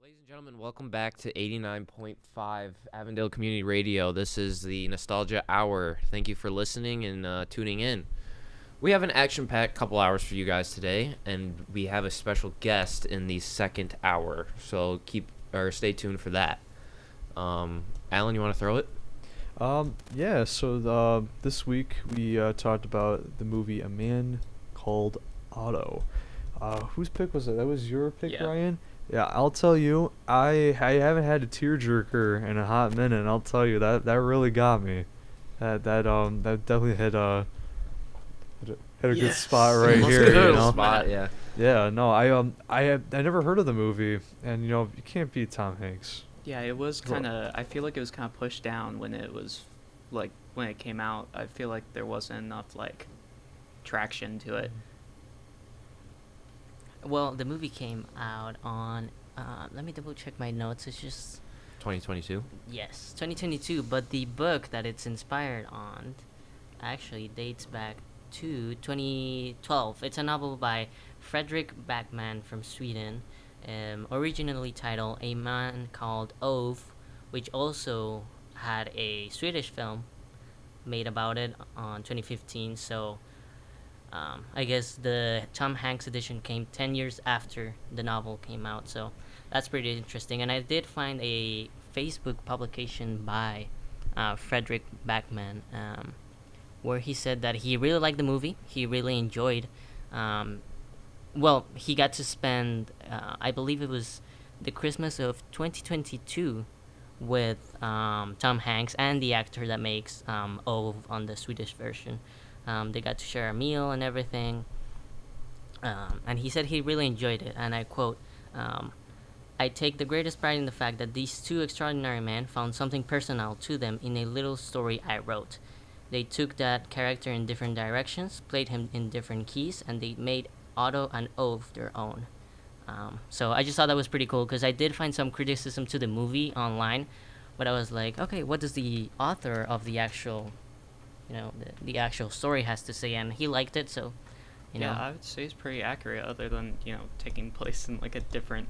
Ladies and gentlemen, welcome back to 89.5 Avondale Community Radio. This is the Nostalgia Hour. Thank you for listening and tuning in. We have an action-packed couple hours for you guys today, and we have a special guest in the second hour. So stay tuned for that. Alan, you want to throw it? Yeah, so this week we talked about the movie A Man Called Otto. Whose pick was it? That was your pick, Yeah. Ryan? Yeah, I'll tell you, I haven't had a tearjerker in a hot minute, and I'll tell you that really got me. That definitely hit a good Yes. spot right Most here, good you know. spot, yeah. Yeah, no, I never heard of the movie, and you can't beat Tom Hanks. Yeah, it was Well- kind of. I feel like it was kind of pushed down when it was, like, when it came out. I feel like there wasn't enough traction to it. Well, the movie came out on. Let me double check my notes. It's just 2022. yes, 2022. But the book that it's inspired on actually dates back to 2012. It's a novel by Fredrik Backman from Sweden, originally titled A Man Called Ove, which also had a Swedish film made about it on 2015. So I guess the Tom Hanks edition came 10 years after the novel came out, so that's pretty interesting. And I did find a Facebook publication by Frederick Backman, where he said that he really liked the movie. He really enjoyed. He got to spend, I believe it was the Christmas of 2022 with Tom Hanks and the actor that makes Ove on the Swedish version. They got to share a meal and everything. And he said he really enjoyed it. And I quote, I take the greatest pride in the fact that these two extraordinary men found something personal to them in a little story I wrote. They took that character in different directions, played him in different keys, and they made Otto and Ove their own. So I just thought that was pretty cool because I did find some criticism to the movie online, but I was like, okay, what does the author of the actual the actual story has to say, and he liked it, so Yeah, I would say it's pretty accurate, other than taking place in a different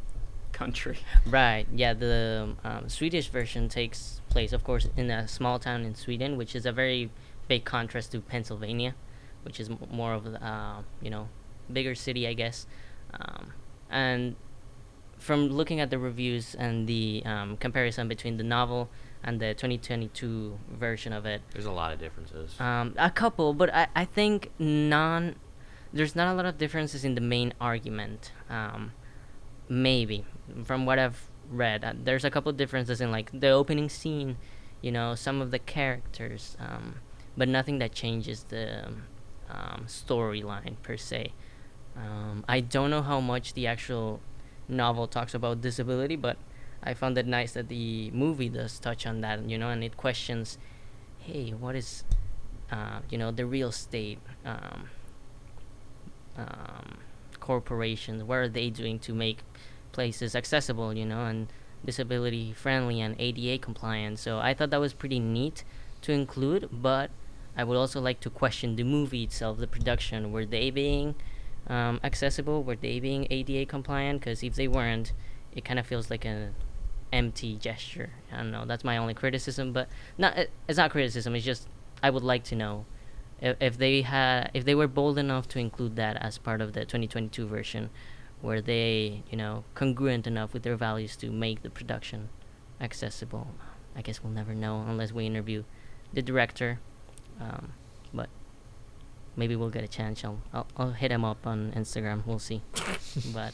country. right, yeah, the Swedish version takes place, of course, in a small town in Sweden, which is a very big contrast to Pennsylvania, which is more of the bigger city, I guess. And from looking at the reviews and the comparison between the novel and the 2022 version of it, There's a lot of differences. a couple, but I think there's not a lot of differences in the main argument. Maybe, from what I've read, there's a couple differences in the opening scene, some of the characters, but nothing that changes the storyline per se. I don't know how much the actual novel talks about disability, but I found it nice that the movie does touch on that, and it questions, hey, what is, the real estate corporations, what are they doing to make places accessible, and disability friendly and ADA compliant. So I thought that was pretty neat to include, but I would also like to question the movie itself, the production. Were they being accessible? Were they being ADA compliant? Because if they weren't, it kind of feels like an empty gesture. I don't know. That's my only criticism, but it's not criticism. It's just I would like to know if they were bold enough to include that as part of the 2022 version, were they congruent enough with their values to make the production accessible. I guess we'll never know unless we interview the director, but maybe we'll get a chance. I'll hit him up on Instagram. We'll see. But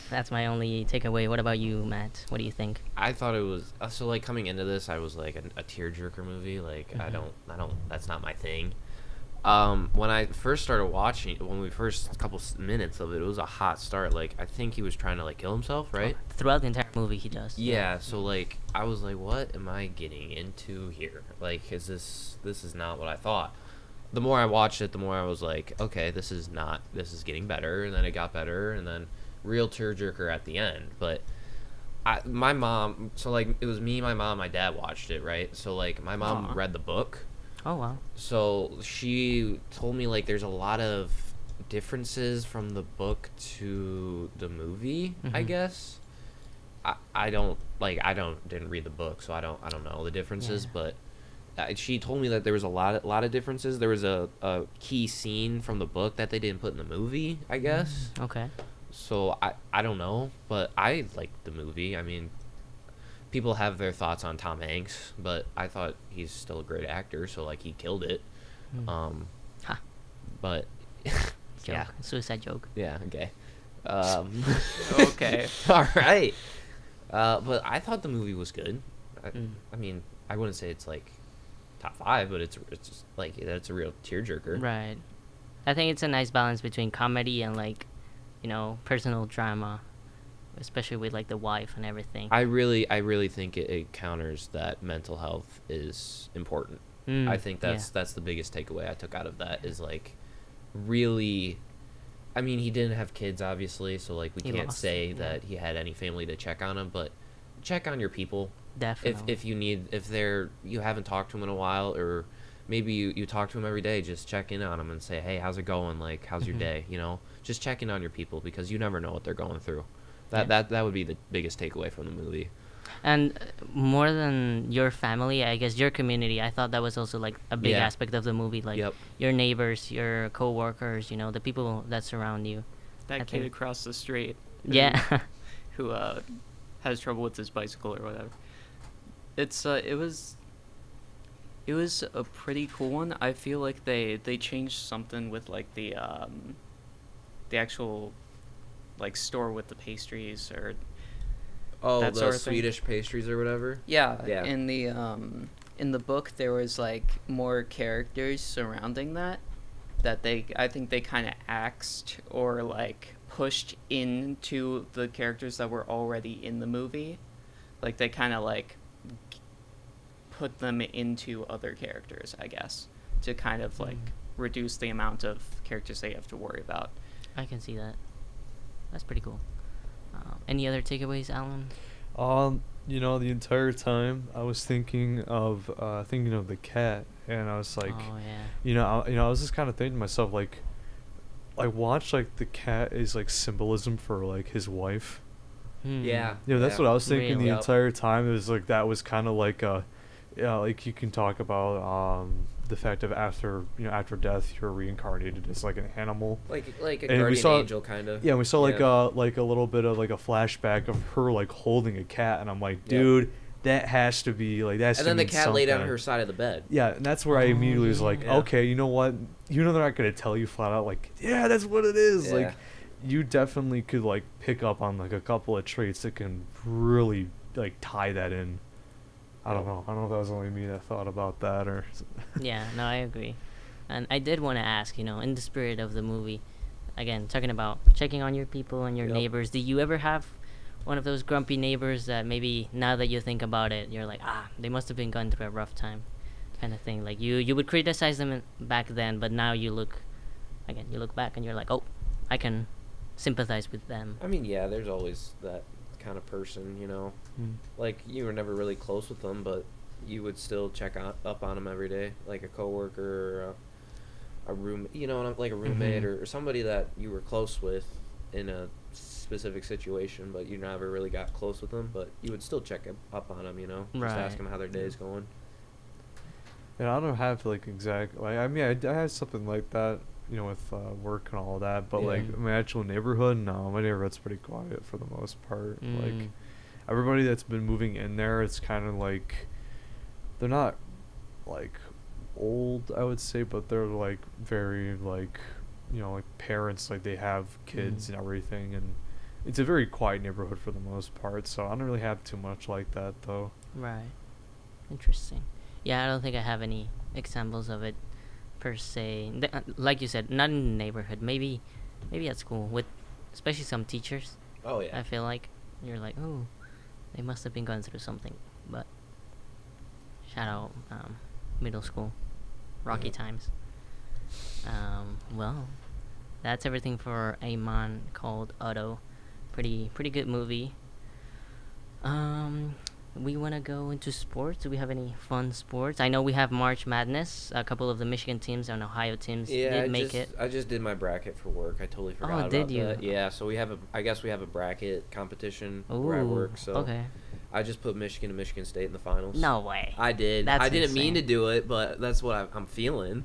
that's my only takeaway. What about you, Matt? What do you think? I thought it was coming into this, I was like a tearjerker movie. I don't. That's not my thing. When I first started watching, when we first couple minutes of it, it was a hot start. I think he was trying to kill himself, right? Throughout the entire movie, he does. Yeah. So I was like, what am I getting into here? Is this is not what I thought. The more I watched it, the more I was like, okay, this is getting better, and then it got better, and then real tearjerker at the end. But my mom, so it was me, my mom, my dad watched it, right? So my mom read the book. Oh wow. So she told me there's a lot of differences from the book to the movie, I guess. I didn't read the book, so I don't know the differences, Yeah. but she told me that there was a lot of differences. There was a key scene from the book that they didn't put in the movie, I guess. Okay. So I don't know, but I liked the movie. I mean, people have their thoughts on Tom Hanks, but I thought he's still a great actor, so like he killed it. Mm. Ha. But Joke. yeah, Suicide joke. yeah, okay. Um, Okay. all right. But I thought the movie was good. Mm. I mean, I wouldn't say it's like top 5, but it's just like that's a real tearjerker. Right. I think it's a nice balance between comedy and like, personal drama, especially with like the wife and everything. I really think it counters that mental health is important. Mm, I think that's the biggest takeaway I took out of that is like really. I mean, he didn't have kids, obviously, so like we He can't lost say it, yeah. that he had any family to check on him, but check on your people. Definitely. If you haven't talked to him in a while, or maybe you talk to him every day, just check in on him and say, hey, how's it going, like how's your Mhm. day, just check in on your people, because you never know what they're going through. Yeah. That would be the biggest takeaway from the movie. And more than your family, I guess your community. I thought that was also like a big Yeah. aspect of the movie, like Yep. your neighbors, your coworkers, the people that surround you. That I kid think- across the street. Yeah. Who has trouble with his bicycle or whatever. It was a pretty cool one. I feel like they changed something with like the actual like store with the pastries or Oh, That the sort of thing. Swedish pastries or whatever. yeah, Yeah. in the book there was like more characters surrounding that I think they kind of axed or like pushed into the characters that were already in the movie. Like they kind of like put them into other characters, I guess, to kind of like reduce the amount of characters they have to worry about. I can see that. That's pretty cool. Any other takeaways, Alan? The entire time I was thinking of the cat, and I was like, Oh yeah. I was just kind of thinking to myself, like, I watched like the cat is like symbolism for like his wife. Hmm. Yeah. That's what I was thinking Really? the Yep. entire time. It was like that was kind of like like you can talk about the fact of after death you're reincarnated as like an animal. Like a And we guardian saw- angel kind of. Yeah, we saw like a little bit of like a flashback of her like holding a cat, and I'm like, Yep. dude, that has to be like that's. And then the cat laid on her side of the bed. Yeah, and that's where I Oh, immediately was like, yeah. okay, you know what? They're not gonna tell you flat out like, yeah, that's what it is. Yeah. Like, you definitely could like pick up on like a couple of traits that can really like tie that in. I don't know. I don't know if that was only me that thought about that or. Yeah, no, I agree. And I did want to ask, in the spirit of the movie, again, talking about checking on your people and your Yep. neighbors, do you ever have one of those grumpy neighbors that maybe now that you think about it, you're like, they must have been going through a rough time kind of thing? Like, you would criticize them back then, but now you look back and you're like, oh, I can sympathize with them. I mean, yeah, there's always that kind of person, Mm. Like you were never really close with them, but you would still up on them every day, like a coworker or a room, like a roommate Mhm. or somebody that you were close with in a specific situation, but you never really got close with them, but you would still check up on them, just Right. ask them how their day's going. Yeah, I don't have like exact like I mean I have something like that, with work and all that, but Yeah. like my actual neighborhood, no, my neighborhood's pretty quiet for the most part. Like Mm. everybody that's been moving in there, it's kind of like they're not like old, I would say, but they're like very like like parents, like they have kids Mhm. and everything, and it's a very quiet neighborhood for the most part. So I don't really have too much like that though. Right. Interesting. Yeah, I don't think I have any examples of it per se. Like you said, not in the neighborhood. Maybe at school with, especially some teachers. Oh yeah. I feel like you're like, oh, they must have been going through something. But shout out middle school, rocky Yeah. times. Well, that's everything for A Man Called Otto. Pretty good movie. we want to go into sports. Do we have any fun sports? I know we have March Madness. A couple of the Michigan teams and Ohio teams did make it. I just did my bracket for work. I totally forgot about did you? that. Yeah, so I guess we have a bracket competition Ooh, where I work. So okay. I just put Michigan and Michigan State in the finals. No way. I did. That's I didn't mean to insane. do it, but that's what I'm feeling.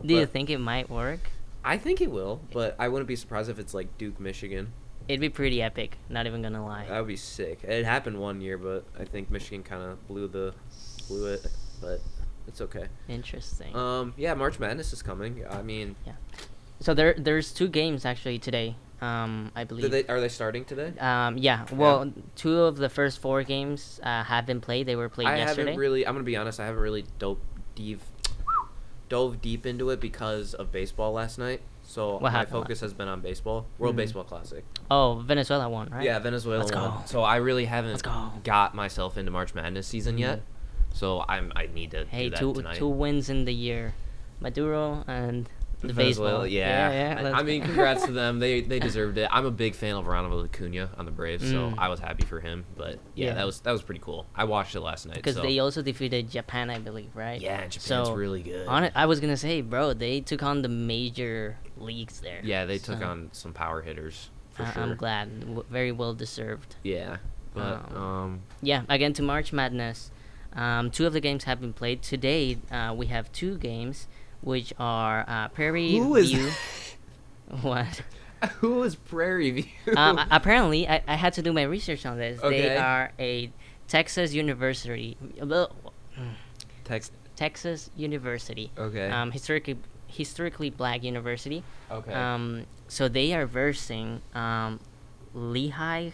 Do you but- think it might work? I think it will, but I wouldn't be surprised if it's like Duke, Michigan. It'd be pretty epic. Not even gonna lie. That would be sick. It happened one year, but I think Michigan kind of blew it, but it's okay. Interesting. Yeah, March Madness is coming. I mean, So there's 2 games actually today. I believe. are they starting today? Yeah. Well, 2 of the first 4 games have been played. They were played I yesterday. haven't really. I'm gonna be honest. I haven't really dove deep into it because of baseball last night. So What my happened focus has been on baseball. World Mhm. Baseball Classic. Oh, Venezuela won, right? Yeah, Venezuela Let's won. go. So I really haven't Let's go. got myself into March Madness season yet. So I need to Hey, do that two tonight. 2 wins in the year, Maduro and the Venezuela, baseball. yeah. let's I mean, go. congrats to them. They deserved it. I'm a big fan of Ronald Acuna on the Braves, so Mm. I was happy for him. But yeah, Yeah. that was pretty cool. I watched it last night. Because so. they also defeated Japan, I believe, right? Yeah, Japan's So, really good. I was gonna say, bro, they took on the major leagues there. Yeah, they took So, on some power hitters for sure. I'm glad. Very well deserved. Yeah, but Yeah, again to March Madness. 2 of the games have been played today. We have 2 games, which are Prairie Who is- View. What? who is Prairie View? Apparently, I had to do my research on this. Okay. They are a Texas University. Text. Texas University. Okay. Historically black university. Okay. So they are versing Lehigh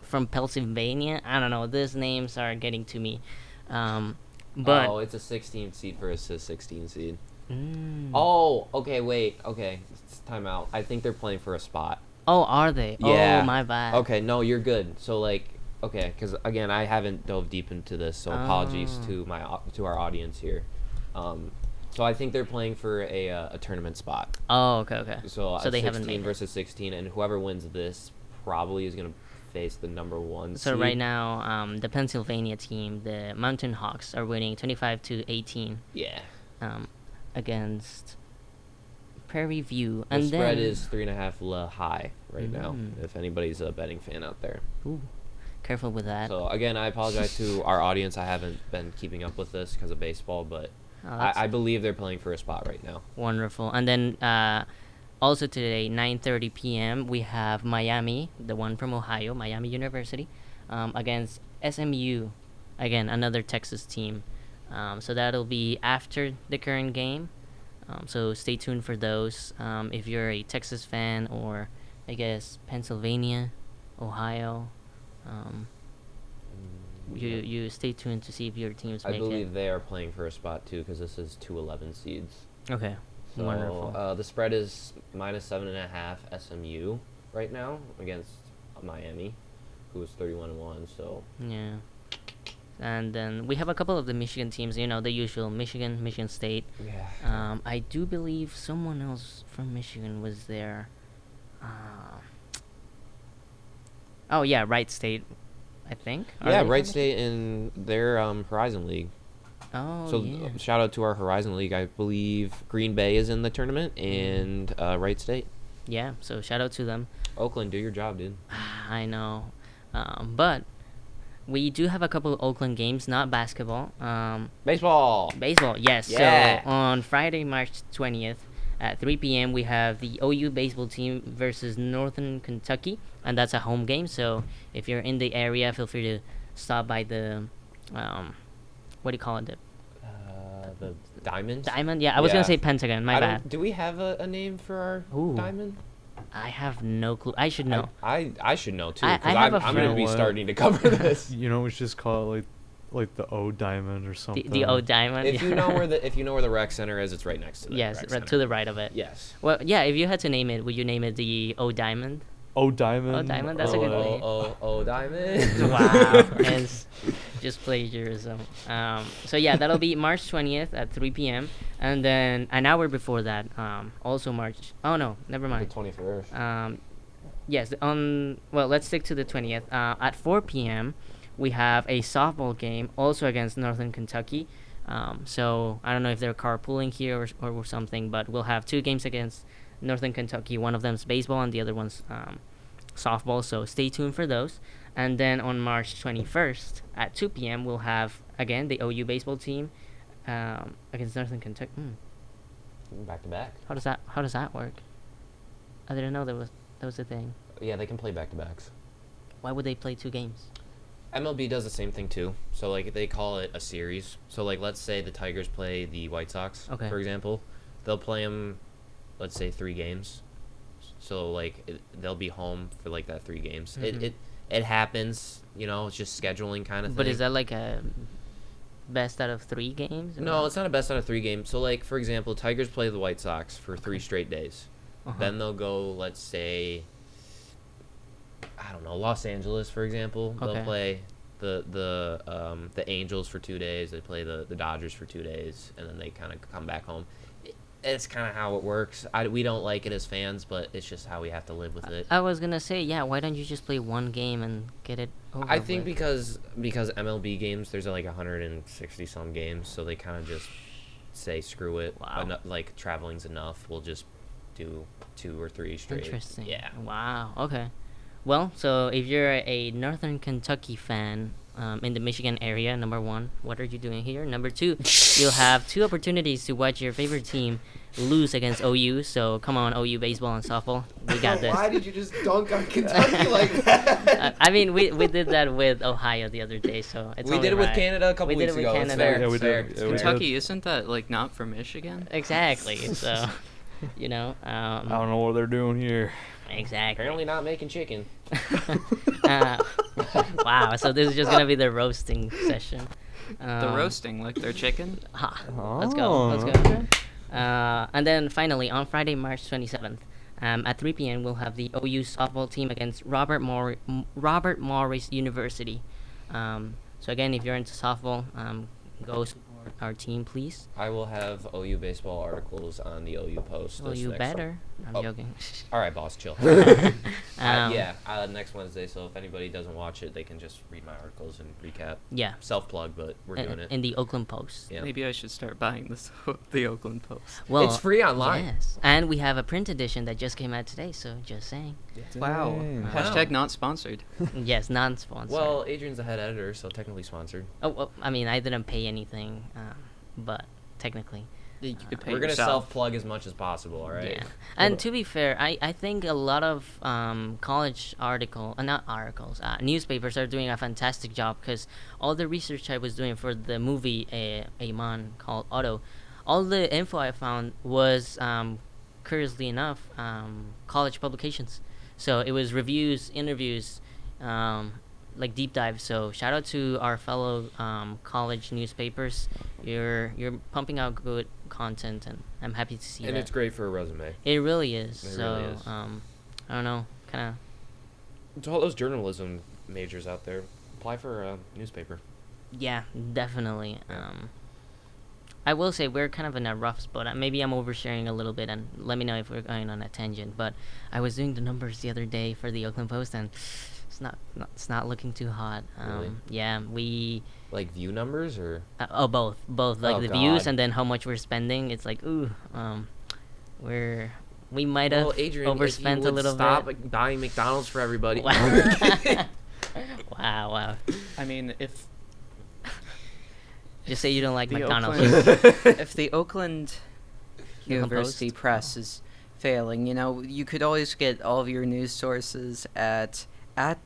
from Pennsylvania. I don't know. These names are getting to me. But it's a 16 seed versus 16 seed. Mm. Oh, okay, wait, okay. Time out. I think they're playing for a spot. Oh, are they? Yeah. Oh, my bad. Okay, no, you're good. So like, okay, because again, I haven't dove deep into this, so apologies Oh. to our audience here. So I think they're playing for a tournament spot. Oh, okay. So, So they 16 haven't made it. versus 16, and whoever wins this probably is gonna face the number 1 So seed. right now, the Pennsylvania team, the Mountain Hawks, are winning 25-18 Yeah. against Prairie View. The And spread then, is 3.5 high right now. Mm. If anybody's a betting fan out there. Ooh, careful with that. So again, I apologize to our audience. I haven't been keeping up with this because of baseball, but Oh, that's I believe they're playing for a spot right now. wonderful. And then also today, 9:30 p.m., we have Miami, the one from Ohio, Miami University, against SMU, again another Texas team. So that'll be after the current game. So stay tuned for those. If you're a Texas fan, or I guess Pennsylvania, Ohio, you stay tuned to see if your teams I make believe they are playing for a spot too because this is 2 11 seeds. it. Okay. So Wonderful. the spread is -7.5 SMU right now against Miami, who is 31-1. So Yeah. And then we have a couple of the Michigan teams, the usual Michigan State. yeah. I do believe someone else from Michigan was there. Oh yeah, Wright State, I think. Are Yeah, they Wright from State in their Horizon League. Michigan? Oh So yeah. shout out to our Horizon League. I believe Green Bay is in the tournament and Wright State. Yeah. So shout out to them. Oakland, do your job, dude. I know, but we do have a couple of Oakland games, not basketball. Baseball. Baseball, yes. Yeah. So on Friday, March 20th at 3 p.m., we have the OU baseball team versus Northern Kentucky, and that's a home game. So if you're in the area, feel free to stop by the, what do you call it? The Diamond. Diamond? Yeah, I was going Yeah. to say Pentagon. My I bad. don't- Do we have a name for our Ooh. Diamond? I have no clue. I should know. I should know too I because have a I'm going to friend- be You know what? starting to cover this. You know, we should just call it like the O Diamond or the something. O Diamond. If you know where the rec center is, it's right next to the Yes, rec right center. to the right of it. Yes. Well, yeah, if you had to name it, would you name it the O Diamond? O Diamond. O Diamond, that's a good name. Oh, Diamond. Wow, it's just plagiarism. So yeah, that'll be March 20th at 3 p.m. And then an hour before that, also March. Oh no, never The mind. 21st. Yes, let's stick to the 20th. At 4 p.m., we have a softball game also against Northern Kentucky. So I don't know if they're carpooling here or something, but we'll have 2 games against Northern Kentucky. One of them's baseball and the other one's softball. So stay tuned for those. And then on March 21st at 2 p.m. we'll have again the OU baseball team against Northern Kentucky. Back to back. How does that work? I didn't know that was a thing. Yeah, they can play back to backs. Why would they play 2 games? MLB does the same thing too. So like they call it a series. So like let's say the Tigers play the White Sox, Okay. for example, they'll play them, let's say 3 games. So like they'll be home for like that 3 games. Mhm. It happens, you know. It's just scheduling kind of thing. But is that like a best out of 3 games? or- No, it's not a best out of 3 games. So like for example, Tigers play the White Sox for 3 Okay. straight days. Uh-huh. Then they'll go, let's say, I don't know, Los Angeles, for example. Okay. They'll play the Angels for 2 days. They play the Dodgers for 2 days, and then they kind of come back home. It's kind of how it works. We don't like it as fans, but it's just how we have to live with it. I was gonna say, yeah. Why don't you just play 1 game and get it over? I think with? because MLB games, there's like 160 some games, so they kind of just say screw it. Wow. Like traveling's enough. We'll just do 2 or 3 straight. Interesting. Yeah. Wow. Okay. Well, so if you're a Northern Kentucky fan in the Michigan area, number 1, what are you doing here? Number 2, you'll have 2 opportunities to watch your favorite team lose against OU. So come on, OU baseball and softball, we got this. Why did you just dunk on Kentucky like that? I mean, we did that with Ohio the other day, so it's We only did it with right. Canada a couple We did weeks it with ago. It's Canada. fair. Yeah, we It's did. fair. Yeah, It's we fair. did. Kentucky, isn't that like not from Michigan? Exactly. So, you know, I don't know what they're doing here. exactly. Apparently not making chicken. Wow. So this is just gonna be the roasting session. The roasting, like their chicken. Ha. Let's go. Let's go. okay. And then finally, on Friday, March 27th, at 3 p.m., we'll have the OU softball team against Robert Morris University. So again, if you're into softball, go support our team, please. I will have OU baseball articles on the OU post. Well, this you next better. I'm Oh. joking. All right, boss, chill. Um, Yeah, next Wednesday. So if anybody doesn't watch it, they can just read my articles and recap. Yeah. Self plug, but we're doing it. In the Oakland Post. Yeah. Maybe I should start buying this the Oakland Post. Well, It's free online. Yes. And we have a print edition that just came out today, so just saying. Wow. Dang. Hashtag not sponsored. Yes, non-sponsored. Well, Adrian's the head editor, so technically sponsored. oh, well, I mean, I didn't pay anything, but technically. You could pay We're gonna yourself. self plug as much as possible. All right. Yeah. And to be fair, I think a lot of college newspapers are doing a fantastic job, because all the research I was doing for the movie Amon called Otto, all the info I found was, curiously enough, college publications. So it was reviews, interviews, like deep dive. So shout out to our fellow college newspapers. You're pumping out good content, and I'm happy to see And that. it's great for a resume. It really is. It So, really is. I don't know, kind To all those journalism majors out there, apply for a newspaper. of, yeah, definitely. Yeah. I will say we're kind of in a rough spot. Maybe I'm oversharing a little bit, and let me know if we're going on a tangent. But I was doing the numbers the other day for the Oakland Post, and it's not looking too hot. Really? Yeah, we Like view numbers or both like Oh, the views God. and then how much we're spending. It's like we might have well, Adrian, overspent if you a would little stop bit. buying McDonald's for everybody. Wow. I mean, if Just say you don't like the McDonald's. if the Oakland University Post? Press is failing, you could always get all of your news sources at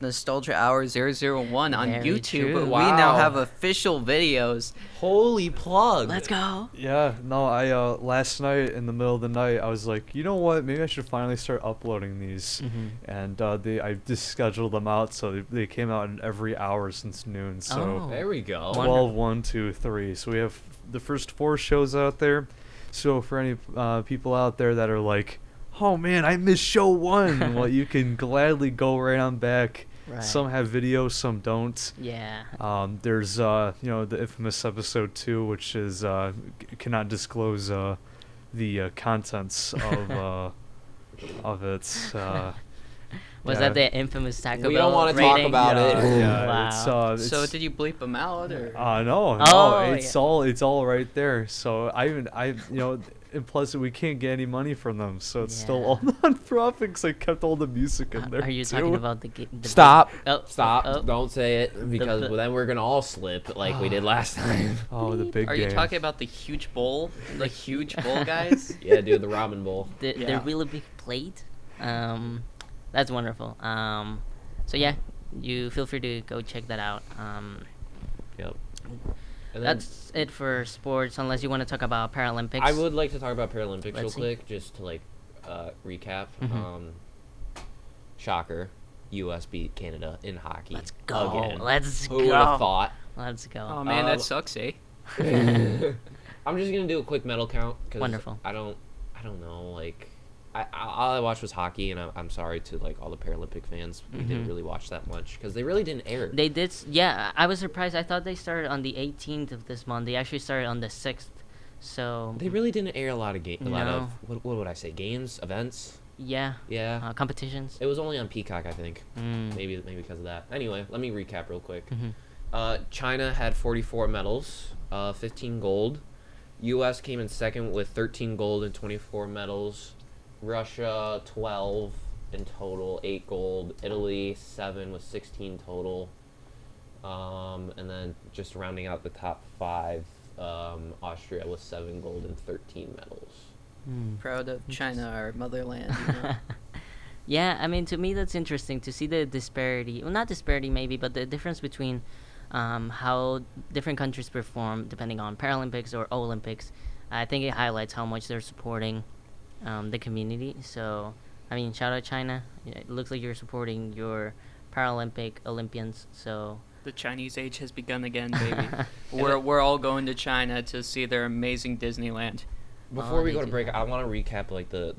Nostalgia Hour 001 on Very YouTube. true. But we now Wow. have official videos. Holy plug! Let's go. Yeah, no, I last night in the middle of the night, I was like, you know what? Maybe I should finally start uploading these. Mhm. And I just scheduled them out, so they came out in every hour since noon. So Oh. There we go. Wonderful. 12, 1, 2, 3. So we have the first 4 shows out there. So for any people out there that are like, oh man, I missed show 1, well, you can gladly go right on back. Right. Some have videos, some don't. Yeah. There's the infamous episode 2, which is cannot disclose the contents of it. Was Yeah. that the infamous Taco We Bell don't wanna talk rating? about yeah, it. yeah, Wow. it's, So did you bleep them out or? no, Oh, it's yeah. all right there. So and plus we can't get any money from them, so it's still all Yeah. non-profit 'cause I kept all the music in there. Are you too. talking about the Stop. Oh, Stop. oh. Don't say it because the- then we're gonna all slip like we did last time. Oh, the big Are game. you talking about the huge bowl? The huge bowl, guys? Yeah, dude, the ramen bowl. The Yeah. really big plate. That's wonderful. So yeah, you feel free to go check that out. Yep. And then That's it for sports, unless you want to talk about Paralympics. I would like to talk about Paralympics real Let's see. quick, just to like recap. Mhm. Shocker, U.S. beat Canada in hockey. Let's go. Again. Let's Who would have go. thought? Let's go. Oh man, that Um, sucks, eh? I'm just gonna do a quick medal count because Wonderful. I don't know. Like, all I watched was hockey, and I'm sorry to like all the Paralympic fans. We didn't Mhm. really watch that much because they really didn't air. They did. Yeah, I was surprised. I thought they started on the 18th of this month. They actually started on the 6th. So They really didn't air a lot of a lot No. of what would I say? Games, events. yeah, Yeah, competitions. it was only on Peacock, I think. Mm. Maybe because of that. Anyway, let me recap real quick. Mhm. China had 44 medals, 15 gold. U.S. came in second with 13 gold and 24 medals. Russia 12 in total, 8 gold. Italy 7 with 16 total. And then just rounding out the top 5, Austria with 7 gold and 13 medals. Mm. Proud of China, our motherland. You know? Yeah, I mean, to me, that's interesting to see the disparity. Well, not disparity, maybe, but the difference between how different countries perform depending on Paralympics or Olympics. I think it highlights how much they're supporting the community. So, I mean, shout out China. Yeah, it looks like you're supporting your Paralympic Olympians. So, The Chinese age has begun again, baby. we're all going to China to see their amazing Disneyland. Before we they go to do break, have I it. want to recap like the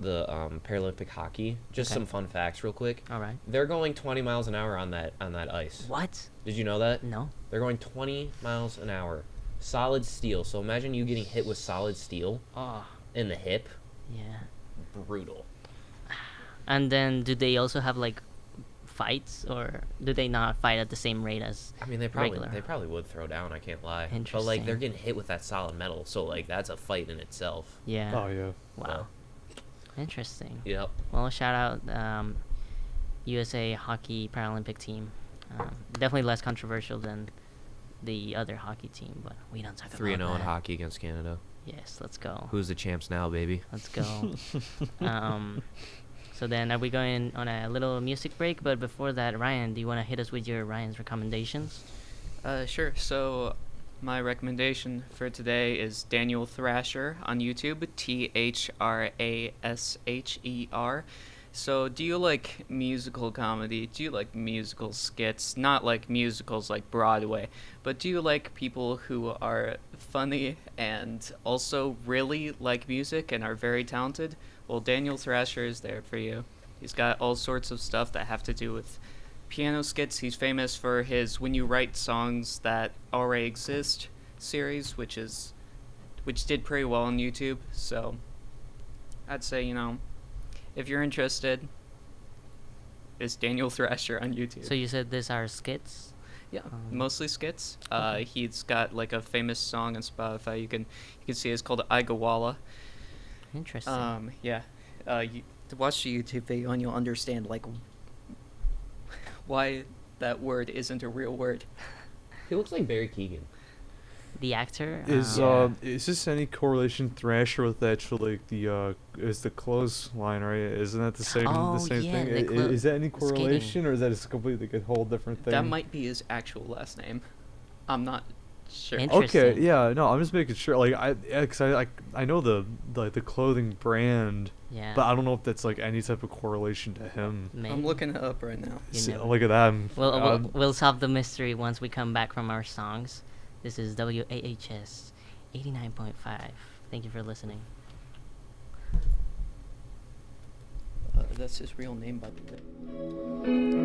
Paralympic hockey. Just Okay. some fun facts real quick. all right. They're going 20 miles an hour on that ice. What? Did you know that? No. They're going 20 miles an hour. Solid steel. So imagine you getting hit with solid steel Oh, in the hip. yeah. Brutal. And then, do they also have like fights, or do they not fight at the same rate as? I mean, Regular. they probably would throw down. I can't lie. But like Interesting. they're getting hit with that solid metal, so like that's a fight in itself. Yeah. Oh yeah. Wow. Interesting. Yep. Well, shout out USA Hockey Paralympic team. Definitely less controversial than the other hockey team, but we don't talk 3-0 about in that. hockey against Canada. Yes, let's go. Who's the champs now, baby? Let's go. So then, are we going on a little music break? But before that, Ryan, do you want to hit us with your Ryan's recommendations? Sure. So, my recommendation for today is Daniel Thrasher on YouTube. THRASHER. So, do you like musical comedy? Do you like musical skits? Not like musicals like Broadway, but do you like people who are funny and also really like music and are very talented? Well, Daniel Thrasher is there for you. He's got all sorts of stuff that have to do with piano skits. He's famous for his When You Write Songs That Already Exist series, which did pretty well on YouTube. So I'd say, if you're interested, it's Daniel Thrasher on YouTube. So you said these are skits. Yeah, Um, mostly skits. okay. He's got like a famous song on Spotify. You can see it's called Igawala. Interesting. Yeah. To watch the YouTube video and you'll understand like why that word isn't a real word. He looks like Barry Keoghan. The actor. Is Yeah. is this any correlation Thrasher with actually like the is the clothesline, right? Isn't that the same Oh, thing? yeah, the Is that any skating. correlation or is that just completely a whole different thing? That might be his actual last name. I'm not sure. Interesting. Okay, yeah, no, I'm just making sure. Like cause I know the clothing brand, Yeah. but I don't know if that's like any type of correlation to him. Maybe. I'm looking it up right now. You know. Look at that. We'll solve the mystery once we come back from our songs. This is WAHS 89.5. Thank you for listening. That's his real name, by the way.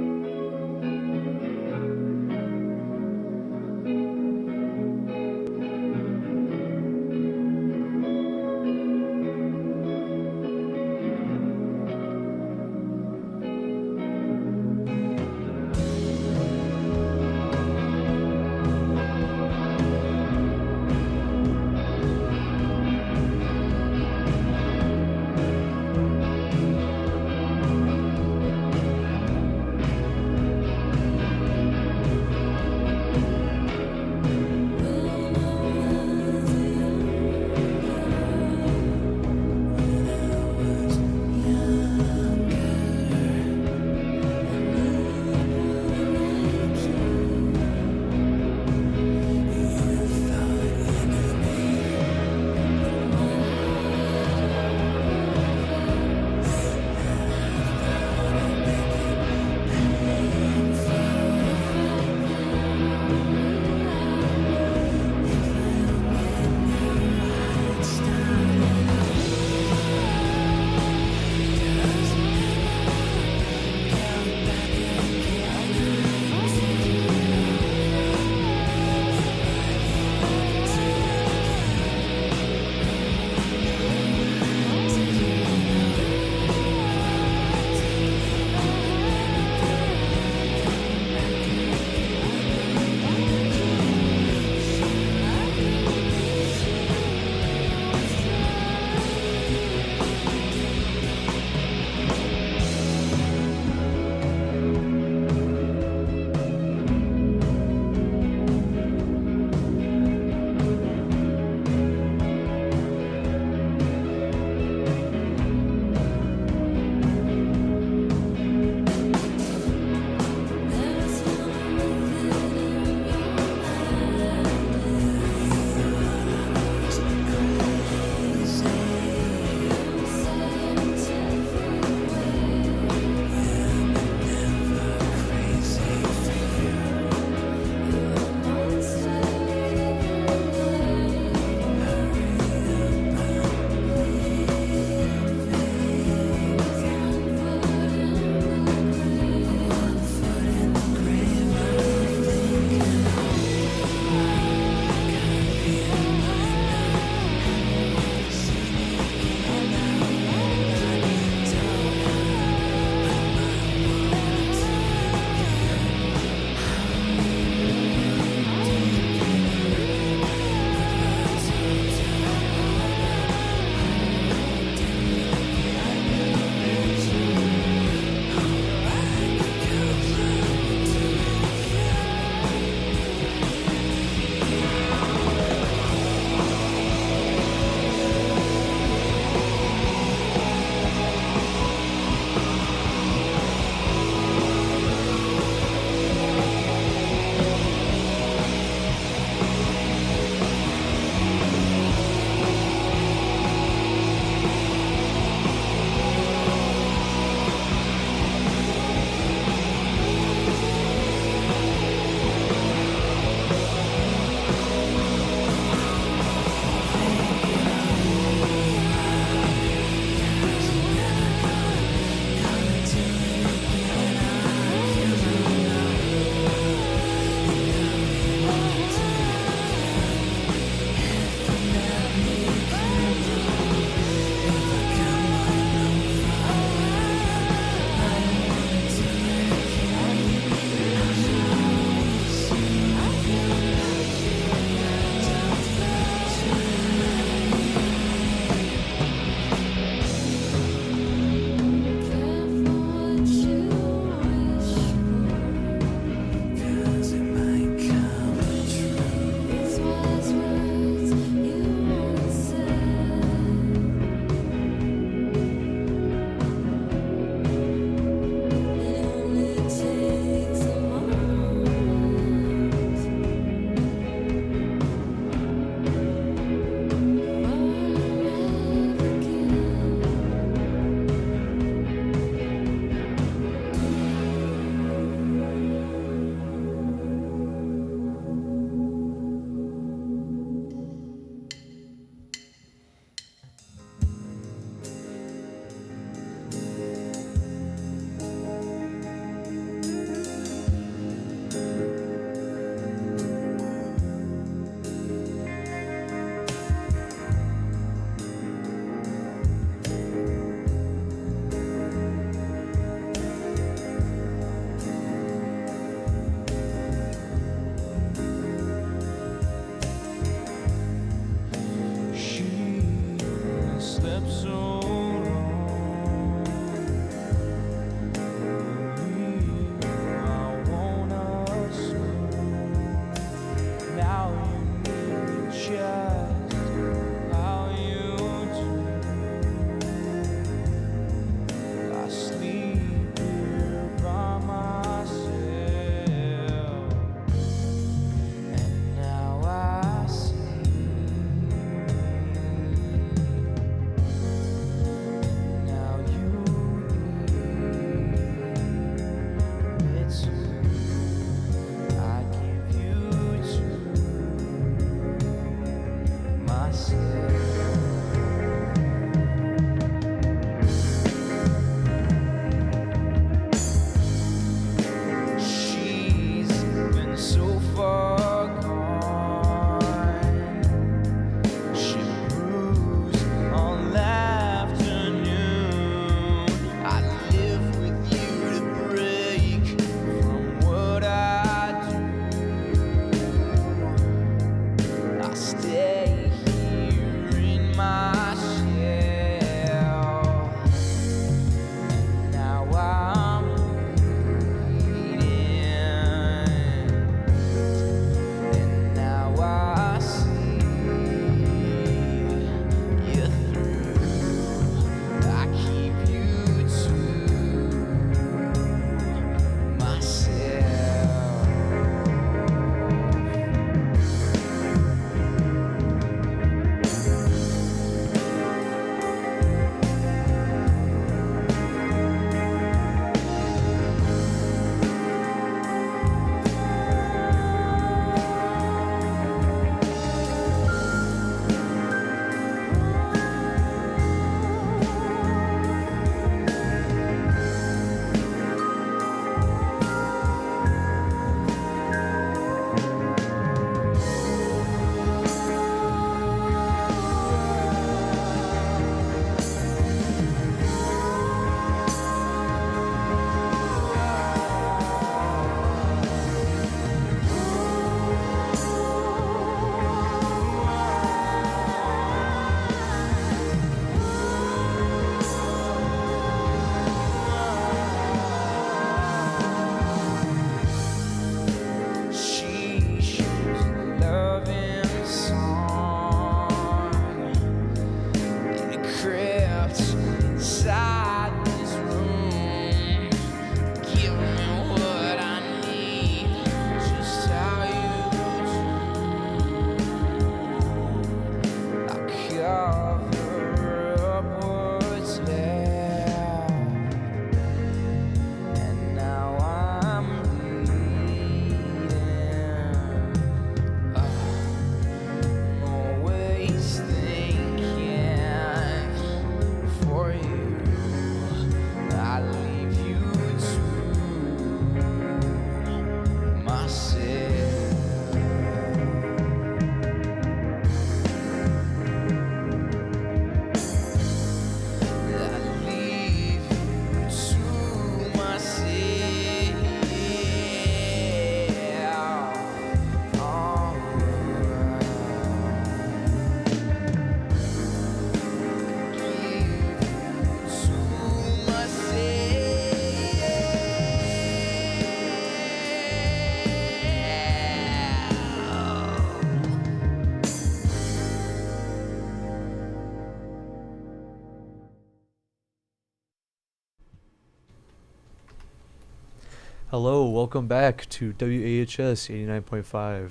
Hello, welcome back to WAHS 89.5.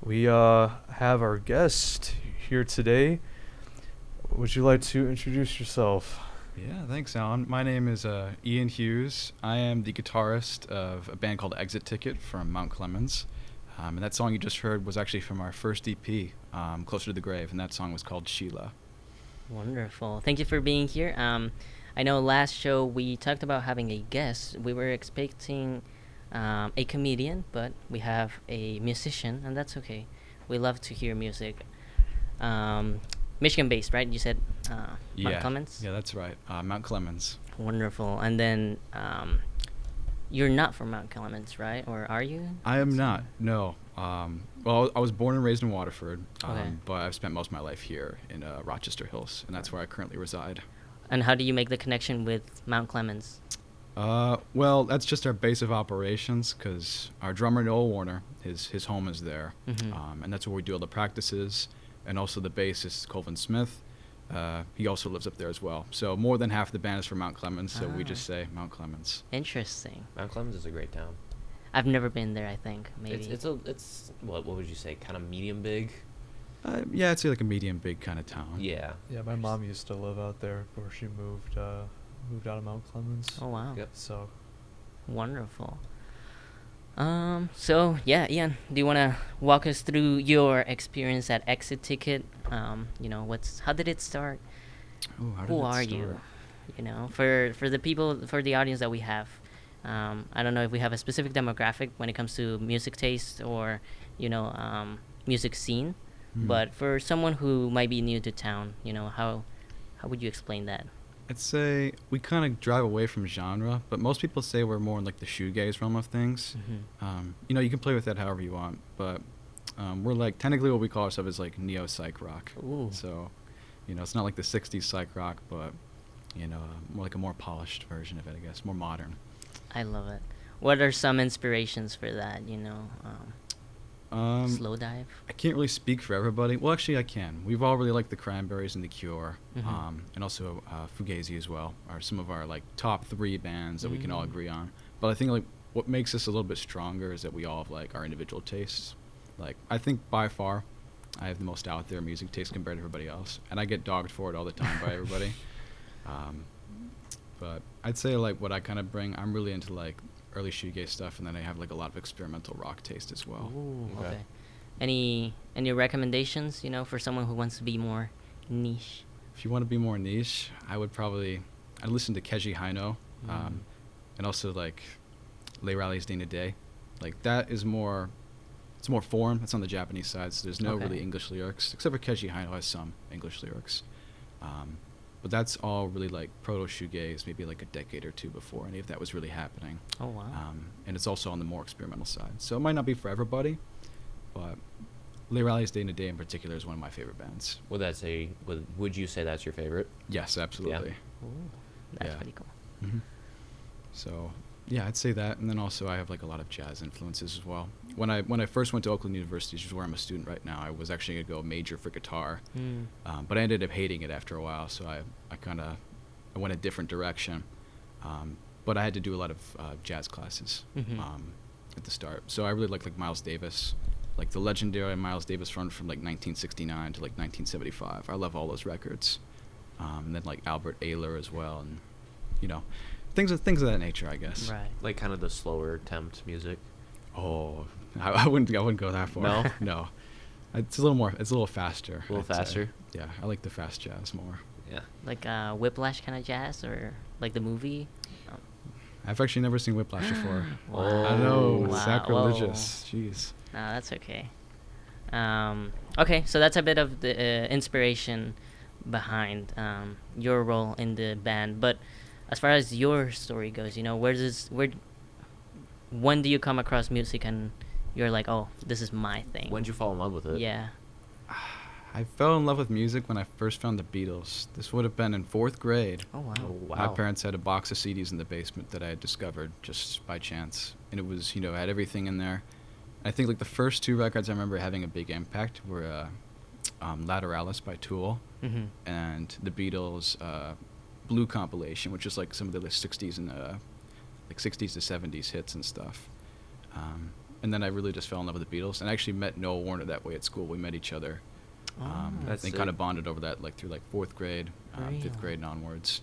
We have our guest here today. Would you like to introduce yourself? Yeah, thanks, Alan. My name is Ian Hughes. I am the guitarist of a band called Exit Ticket from Mount Clemens. And that song you just heard was actually from our first EP, Closer to the Grave, and that song was called Sheila. Wonderful. Thank you for being here. I know last show we talked about having a guest. We were expecting a comedian, but we have a musician, and that's okay. We love to hear music. Michigan-based, right? You said Mount Clemens? Yeah, that's right. Mount Clemens. Wonderful. And then you're not from Mount Clemens, right? Or are you? I am not, no. Well, I was born and raised in Waterford, Okay. but I've spent most of my life here in Rochester Hills, and that's where I currently reside. And how do you make the connection with Mount Clemens? Well, that's just our base of operations, because our drummer Noel Warner, his home is there, Mhm. and that's where we do all the practices. And also the bassist Colvin Smith, he also lives up there as well. So more than half the band is from Mount Clemens, so we just say Mount Clemens. Interesting. Mount Clemens is a great town. I've never been there, I think. Maybe. It's what would you say? Kind of medium big. Yeah, I'd say like a medium big kind of town. Yeah. Yeah, my mom used to live out there before she moved out of Mount Clemens. Oh, wow. Yep. So Wonderful. So yeah, Ian, do you want to walk us through your experience at Exit Ticket? How did it start? Ooh, how did Who it are start? you? For the people, for the audience that we have. I don't know if we have a specific demographic when it comes to music taste or, music scene. Hmm. But for someone who might be new to town, how would you explain that? I'd say we kind of drive away from genre, but most people say we're more in like the shoegaze realm of things. Mhm. You can play with that however you want, but we're like technically what we call ourselves is like neo psych rock. Ooh. So, it's not like the '60s psych rock, but more like a more polished version of it, I guess, more modern. I love it. What are some inspirations for that? Slow dive. I can't really speak for everybody. Well, actually, I can. We've all really liked the Cranberries and the Cure, Mhm. and also Fugazi as well, are some of our like top 3 bands that we can all Mm. agree on. But I think like what makes us a little bit stronger is that we all have like our individual tastes. Like I think by far, I have the most out there music taste compared to everybody else, and I get dogged for it all the time by everybody. But I'd say like what I kind of bring, I'm really into like early shoegaze stuff, and then I have like a lot of experimental rock taste as well. Ooh, Okay. okay. Any recommendations, for someone who wants to be more niche? If you want to be more niche, I'd listen to Keiji Haino, and also like Les Rallies Day to Day. Like that is it's more foreign. It's on the Japanese side, so there's no Okay. really English lyrics, except for Keiji Haino has some English lyrics. But that's all really like proto shoegaze, maybe like a decade or 2 before any of that was really happening. Oh wow. And it's also on the more experimental side, so it might not be for everybody, but Les Rallies Day to Day in particular is one of my favorite bands. Would you say that's your favorite? Yes, absolutely. Ooh, that's Yeah. pretty cool. Hmm. So yeah, I'd say that, and then also I have like a lot of jazz influences as well. When I first went to Oakland University, which is where I'm a student right now, I was actually gonna go major for guitar, Mm. but I ended up hating it after a while, so I went a different direction. But I had to do a lot of jazz classes Mhm. at the start, so I really like Miles Davis, like the legendary Miles Davis run from like 1969 to like 1975. I love all those records, and then like Albert Ayler as well, and things of that nature, I guess. Right. Like kind of the slower tempt music. Oh, I wouldn't go that far. No? No. It's a little faster. A little I'd say. faster? Yeah, I like the fast jazz more. Yeah. Like Whiplash kind of jazz, or like the movie. I've actually never seen Whiplash before. Wow. I know, Wow. sacrilegious. Jeez. No, that's okay. Okay, so that's a bit of the inspiration behind your role in the band. But as far as your story goes, when do you come across music and you're like, oh, this is my thing? When'd you fall in love with it? Yeah. I fell in love with music when I first found the Beatles. This would have been in 4th grade. Oh wow. Oh, wow. My parents had a box of CDs in the basement that I had discovered just by chance, and it was, it had everything in there. I think like the first 2 records I remember having a big impact were Lateralis by Tool Mm-hmm. and the Beatles' Blue compilation, which is like some of the 60s and like 60s to 70s hits and stuff. And then I really just fell in love with the Beatles, and I actually met Noah Warner that way at school. We met each other. That's and sick. kind of bonded over that, like through like fourth grade, Really? fifth grade and onwards.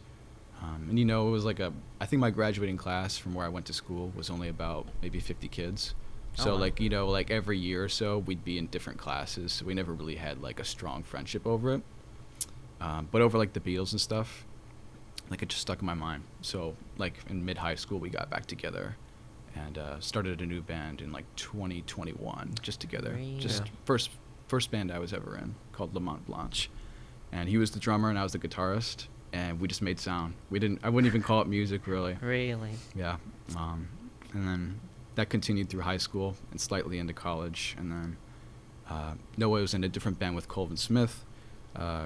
And it was like I think my graduating class from where I went to school was only about maybe 50 kids. So Oh, wow. like, like every year or so we'd be in different classes. So we never really had like a strong friendship over it. But over like the Beatles and stuff, like it just stuck in my mind. So like in mid high school, we got back together and started a new band in like 2021 just together. Really? Just Yeah. first band I was ever in, called Lamont Blanche. And he was the drummer and I was the guitarist, and we just made sound. I wouldn't even call it music really. Really? Yeah. And then that continued through high school and slightly into college. And then Noah was in a different band with Colvin Smith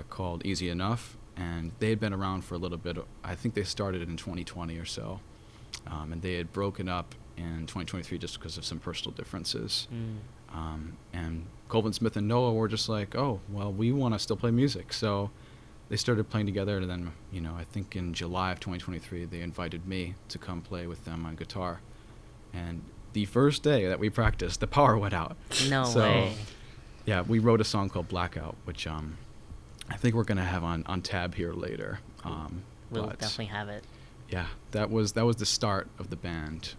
called Easy Enough. And they had been around for a little bit. I think they started in 2020 or so. And they had broken up in 2023 just because of some personal differences. And Colvin Smith and Noah were just like, oh, well, we want to still play music. So they started playing together. And then, I think in July of 2023, they invited me to come play with them on guitar. And the first day that we practiced, the power went out. No So, way. Yeah, we wrote a song called Blackout, which I think we're going to have on tab here later. We'll but definitely have it. yeah, that was the start of the band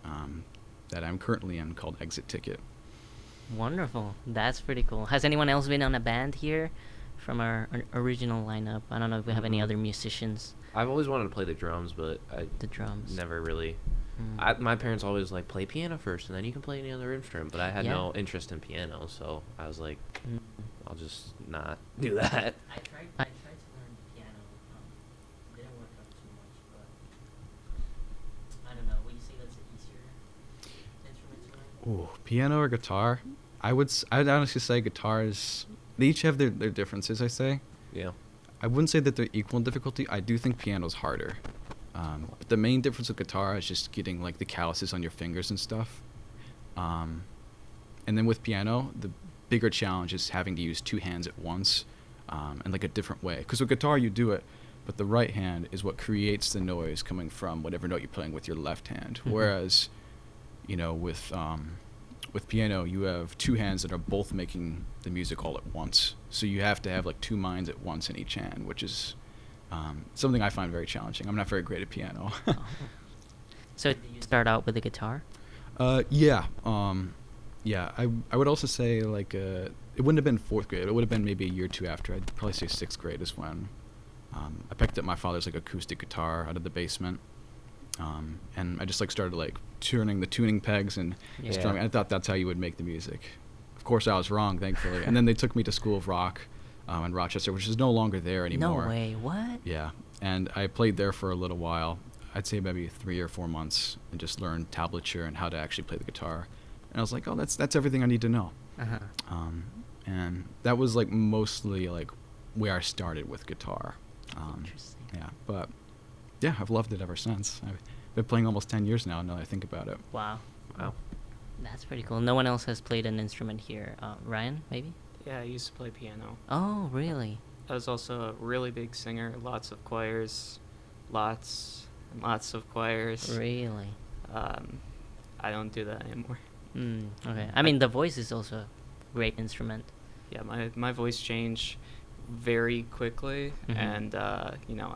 that I'm currently in, called Exit Ticket. Wonderful. That's pretty cool. Has anyone else been on a band here from our original lineup? I don't know if we have any Mhm. other musicians. I've always wanted to play the drums, but I The drums. never really. Mm. My parents always like play piano first, and then you can play any other instrument. But I had Yeah. no interest in piano, so I was like, Mm. I'll just not do that. I tried to learn piano. Didn't work out too much, but I don't know. Would you say that's an easier instrument to learn? Ooh, piano or guitar? I'd honestly say guitars. They each have their differences. I say. Yeah. I wouldn't say that they're equal in difficulty. I do think piano's harder. But the main difference with guitar is just getting like the calluses on your fingers and stuff. And then with piano, the bigger challenge is having to use two hands at once, and like a different way. Because with guitar you do it, but the right hand is what creates the noise coming from whatever note you're playing with your left hand. Mhm. Whereas, with piano you have two hands that are both making the music all at once. So you have to have like two minds at once in each hand, which is something I find very challenging. I'm not very great at piano. Oh. So did you start out with the guitar? Yeah. Yeah. I would also say like it wouldn't have been fourth grade. It would have been maybe a year or two after. I'd probably say sixth grade is when I picked up my father's like acoustic guitar out of the basement. And I just like started like turning the tuning pegs and Yeah. strumming. I thought that's how you would make the music. Of course, I was wrong, thankfully. And then they took me to School of Rock in Rochester, which is no longer there anymore. No way. What? Yeah, and I played there for a little while. I'd say maybe 3 or 4 months, and just learned tablature and how to actually play the guitar. And I was like, oh, that's everything I need to know. Uh-huh. And that was like mostly like where I started with guitar. Interesting. Yeah, but yeah, I've loved it ever since. I've been playing almost 10 years now that I think about it. Wow. Wow. That's pretty cool. No one else has played an instrument here. Ryan, maybe? Yeah, I used to play piano. Oh, really? I was also a really big singer, lots of choirs, lots and lots of choirs. Really? I don't do that anymore. Okay. I mean, the voice is also a great instrument. Yeah, my voice changed very quickly, Mhm. and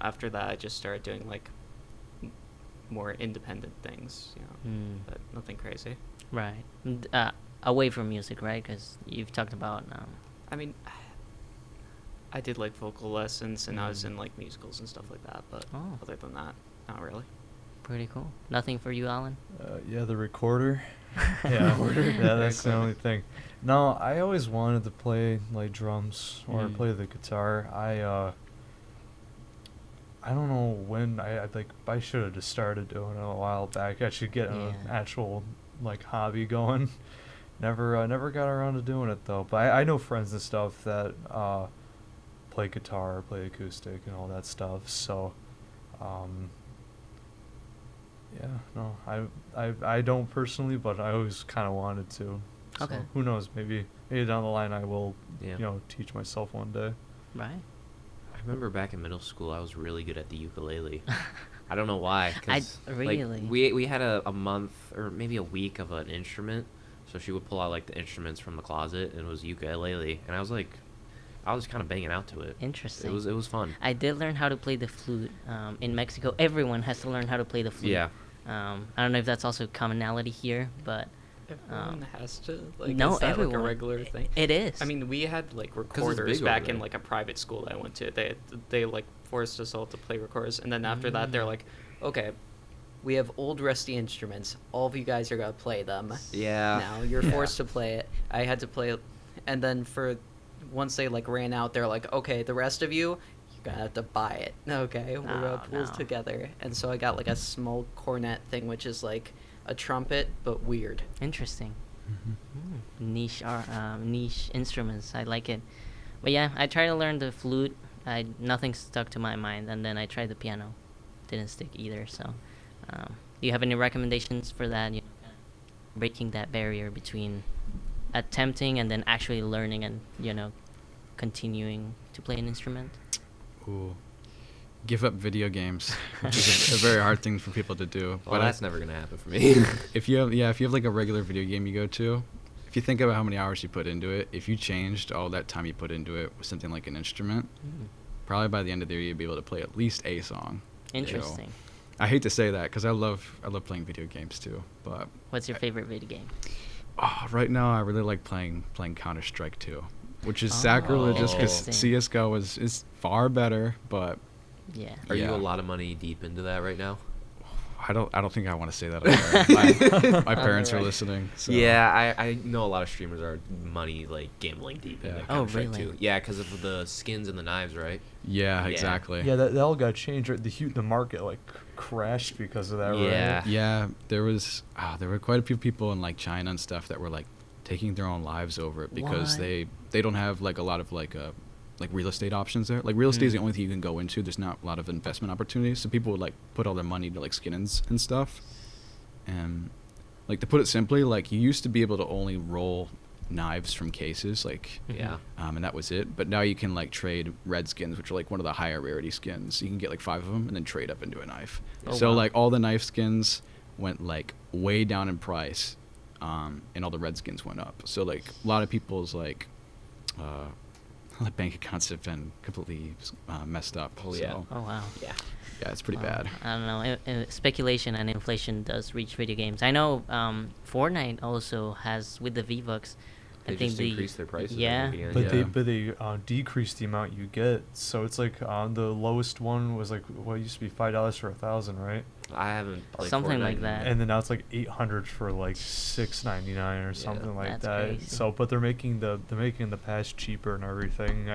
after that I just started doing like more independent things, but nothing crazy. Right. Away from music, right? Because you've talked about. I mean, I did like vocal lessons, and I was Mm. in like musicals and stuff like that, but Oh. other than that, not really. Pretty cool. Nothing for you, Alan? Yeah, the recorder. Yeah, yeah, that's the Recorder. only thing. No, I always wanted to play like drums or Mm. play the guitar. I don't know when I should have just started doing it a while back. I should get an Yeah. actual like hobby going. Never got around to doing it though. But I know friends and stuff that play guitar, play acoustic, and all that stuff. So, yeah, no, I don't personally, but I always kind of wanted to. So Okay. who knows? Maybe down the line I will, Yeah. teach myself one day. Right. I remember back in middle school, I was really good at the ukulele. I don't know why. 'Cause, really? Like, we had a month or maybe a week of an instrument, so she would pull out like the instruments from the closet, and it was ukulele, and I was kind of banging out to it. Interesting. It was fun. I did learn how to play the flute. In Mexico, everyone has to learn how to play the flute. Yeah. I don't know if that's also commonality here, but Everyone has to. Like, no, is that everyone. like a regular thing? it is. I mean, we had like it's recorders big back over in there. like a private school that I went to. They like forced us all to play recorders, and then after that, they're like, okay, we have old rusty instruments. All of you guys are gonna play them. Yeah. Now you're Yeah. forced to play it. I had to play it, and then once they like ran out, they're like, okay, the rest of you. You're gonna have to buy it. Okay, we're gonna Oh, pull no. together, and so I got like a small cornet thing, which is like a trumpet but weird. Interesting. Mm-hmm. Niche instruments. I like it. But yeah, I tried to learn the flute. Nothing stuck to my mind, and then I tried the piano. Didn't stick either. So, do you have any recommendations for that? You know, breaking that barrier between attempting and then actually learning, and continuing to play an instrument. Ooh. Give up video games, which is a very hard thing for people to do. Well, but that's never gonna happen for me. if you have like a regular video game you go to, if you think about how many hours you put into it, if you changed all that time you put into it with something like an instrument, probably by the end of the year you'd be able to play at least a song. Interesting. I hate to say that because I love playing video games too, but What's your favorite video game? right now I really like playing Counter-Strike 2, which is sacrilegious because interesting. CS:GO is far better, but Yeah. Are you Yeah. a lot of money deep into that right now? I don't think I want to say that. On air. My parents are Alright. listening. So. Yeah, I know a lot of streamers are money like gambling deep Yeah. into Oh, Counter-Strike really? too. Yeah, because of the skins and the knives, right? Yeah, Yeah. exactly. Yeah, that all got changed. Right? The market like crashed because of that. Yeah. Right? Yeah, there were quite a few people in like China and stuff that were like taking their own lives over it because What? they don't have like a lot of like real estate options there. Like real estate is the only thing you can go into. There's not a lot of investment opportunities, so people would like put all their money to like skins and stuff. And like to put it simply, like you used to be able to only roll knives from cases, like Yeah. and that was it. But now you can like trade red skins, which are like one of the higher rarity skins. You can get like 5 of them and then trade up into a knife. Oh, So wow. like all the knife skins went like way down in price, and all the red skins went up. So like a lot of people's like bank accounts have been completely messed up. Oh, so, yeah. Oh wow. Yeah. yeah, it's pretty Wow. bad. I don't know. Speculation and inflation does reach video games. I know Fortnite also has with the V-Bucks. They I think just increased their prices. I Yeah. think, But yeah. they decreased the amount you get. So it's like the lowest one was like what used to be $5 for 1,000, right? I haven't played Something Fortnite like in- that. And then now it's like 800 for like 699 or Yeah. something like That's that. crazy. So, but they're making the pass cheaper and everything.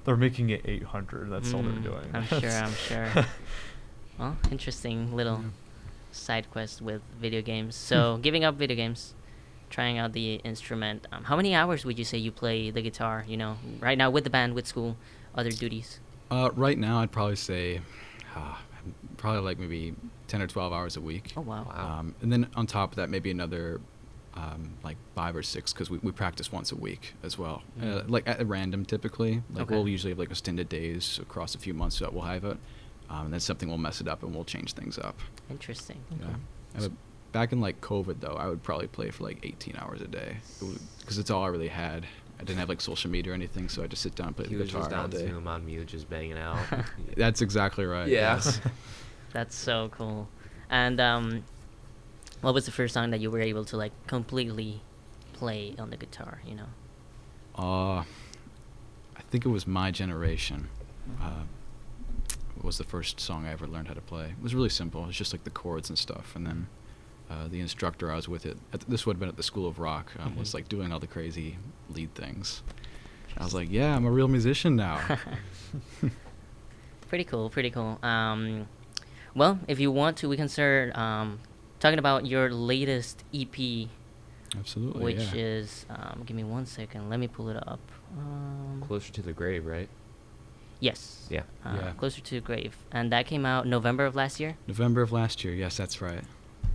They're making it 800. That's all they're doing. I'm sure. I'm sure. Well, interesting little side quest with video games. So, giving up video games, trying out the instrument. How many hours would you say you play the guitar? You know, right now with the band, with school, other duties. Right now, I'd probably say probably like maybe 10 or 12 hours a week. Oh wow. Wow. And then on top of that, maybe another like 5 or 6 because we practice once a week as well. Like at random typically. Like Okay. we'll usually have like extended days across a few months that we'll have it. And then something will mess it up and we'll change things up. Interesting. Yeah. Back in like COVID though, I would probably play for like 18 hours a day because it's all I really had. I didn't have like social media or anything, so I just sit down and play He the was guitar just all on day. Zoom on mute, just banging out. That's exactly right. Yeah. yes. That's so cool. And what was the first song that you were able to like completely play on the guitar? You know. I think it was My Generation. Was the first song I ever learned how to play. It was really simple. It was just like the chords and stuff. And then the instructor I was with this would have been at the School of Rock, was like doing all the crazy lead things. I was like, yeah, I'm a real musician now. Pretty cool. Pretty cool. Well, if you want to, we can start talking about your latest EP, Absolutely. which yeah. is give me 1 second. Let me pull it up. Closer to the grave, right? Yes. Yeah. Yeah. Closer to the Grave, and that came out November of last year. November of last year. Yes, that's right.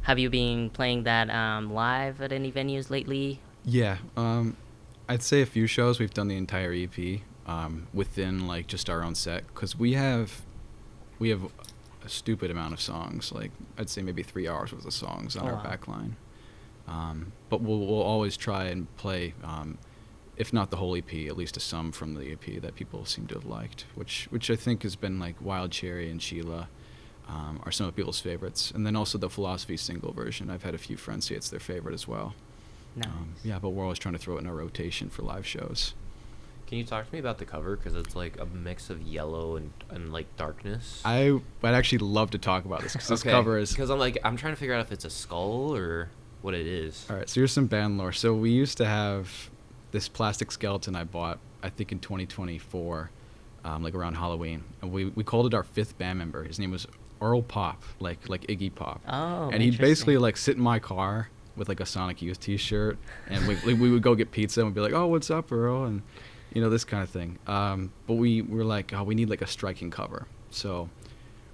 Have you been playing that live at any venues lately? Yeah. I'd say a few shows. We've done the entire EP within like just our own set because we have a stupid amount of songs. Like I'd say maybe 3 hours worth of songs on Oh, our wow. back line. But we'll always try and play, if not the whole EP, at least a sum from the EP that people seem to have liked, which I think has been like Wild Cherry and Sheila are some of people's favorites. And then also the Philosophy single version. I've had a few friends say it's their favorite as well. Nice. Yeah, but we're always trying to throw it in our rotation for live shows. Can you talk to me about the cover? Because it's like a mix of yellow and like darkness. I'd actually love to talk about this because this cover is... Because I'm trying to figure out if it's a skull or what it is. All right, so here's some band lore. So we used to have this plastic skeleton I bought, I think in 2024, like around Halloween. And we called it our 5th band member. His name was Earl Pop, like Iggy Pop. Oh, And he'd basically interesting. like sit in my car with like a Sonic Youth t-shirt, and we would go get pizza and we'd be like, oh, what's up, Earl? And, you know, this kind of thing. But we were like, oh, we need like a striking cover. So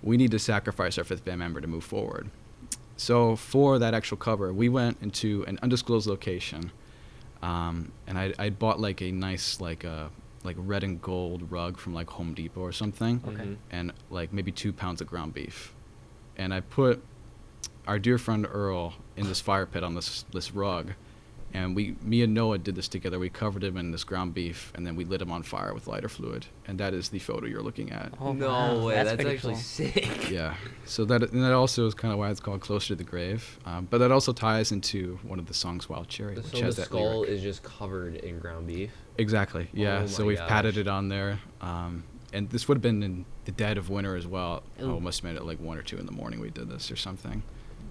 we need to sacrifice our 5th band member to move forward. So for that actual cover, we went into an undisclosed location, and I bought like a nice like red and gold rug from like Home Depot or something, Okay. Mhm. and like maybe 2 pounds of ground beef, and I put our dear friend Earl in this fire pit on this rug, and me and Noah did this together. We covered him in this ground beef, and then we lit him on fire with lighter fluid, and that is the photo you're looking at. Oh, No wow. way, that's pretty actually cool. sick. Yeah, so that also is kind of why it's called Closer to the Grave, but that also ties into one of the songs, Wild Cherry, which So has the that skull lyric. is just covered in ground beef. Exactly, yeah. Oh So my we've padded gosh. it on there, and this would have been in the dead of winter as well. Ooh. Oh, it must have been at like 1 or 2 in the morning we did this or something.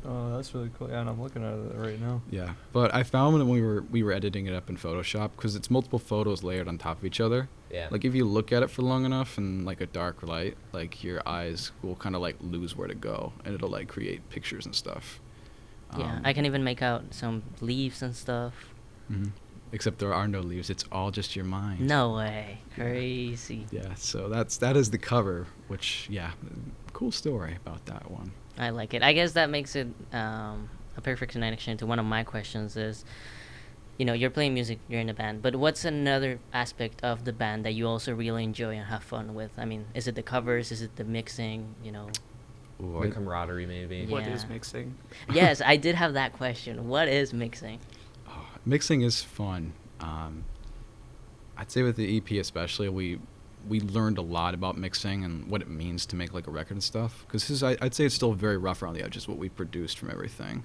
Oh, that's really cool. Yeah, and I'm looking at it right now. Yeah, but I found when we were editing it up in Photoshop, because it's multiple photos layered on top of each other. Yeah. Like if you look at it for long enough in like a dark light, like your eyes will kind of like lose where to go, and it'll like create pictures and stuff. Yeah, I can even make out some leaves and stuff. Mhm. Except there are no leaves; it's all just your mind. No way. Crazy. Yeah, so that is the cover, which yeah, cool story about that one. I like it. I guess that makes it a perfect connection to one of my questions is, you know, you're playing music, you're in a band, but what's another aspect of the band that you also really enjoy and have fun with? I mean, is it the covers? Is it the mixing? You know? Or camaraderie, maybe. What Yeah. is mixing? Yes, I did have that question. What is mixing? Oh, mixing is fun. I'd say with the EP especially, we learned a lot about mixing and what it means to make like a record and stuff. Because I'd say it's still very rough around the edges what we produced from everything.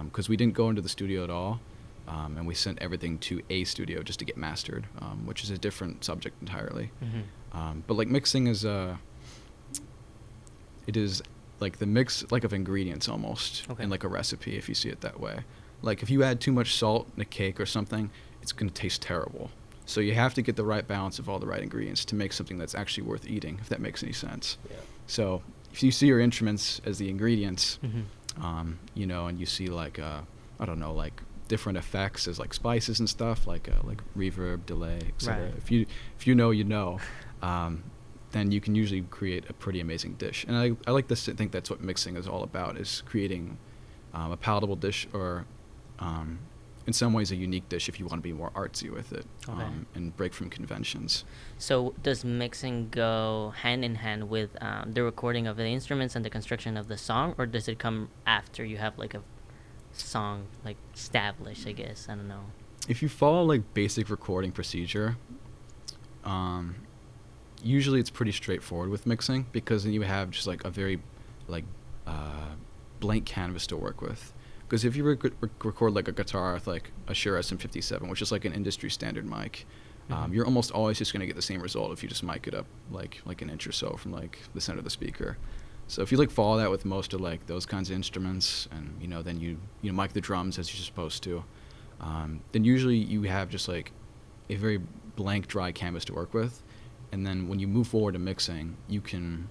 Because we didn't go into the studio at all, and we sent everything to a studio just to get mastered, which is a different subject entirely. Mm-hmm. But like mixing is it is like the mix like of ingredients almost Okay. in like a recipe if you see it that way. Like if you add too much salt in a cake or something, it's going to taste terrible. So you have to get the right balance of all the right ingredients to make something that's actually worth eating, if that makes any sense. Yeah. So if you see your instruments as the ingredients, Mm-hmm. you know, and you see like I don't know, like different effects as like spices and stuff, like reverb, delay, etc. Right. If you know, you know, then you can usually create a pretty amazing dish. And I like to think that's what mixing is all about, is creating a palatable dish, or in some ways a unique dish if you want to be more artsy with it, Okay. and break from conventions. So does mixing go hand in hand with the recording of the instruments and the construction of the song, or does it come after you have like a song like established? I guess I don't know. If you follow like basic recording procedure, usually it's pretty straightforward with mixing, because then you have just like a very like blank canvas to work with. Because if you record like a guitar with like a Shure SM57, which is like an industry standard mic, Mhm. you're almost always just going to get the same result if you just mic it up like an inch or so from like the center of the speaker. So if you like follow that with most of like those kinds of instruments, and you know then you mic the drums as you're supposed to, then usually you have just like a very blank dry canvas to work with, and then when you move forward to mixing, you can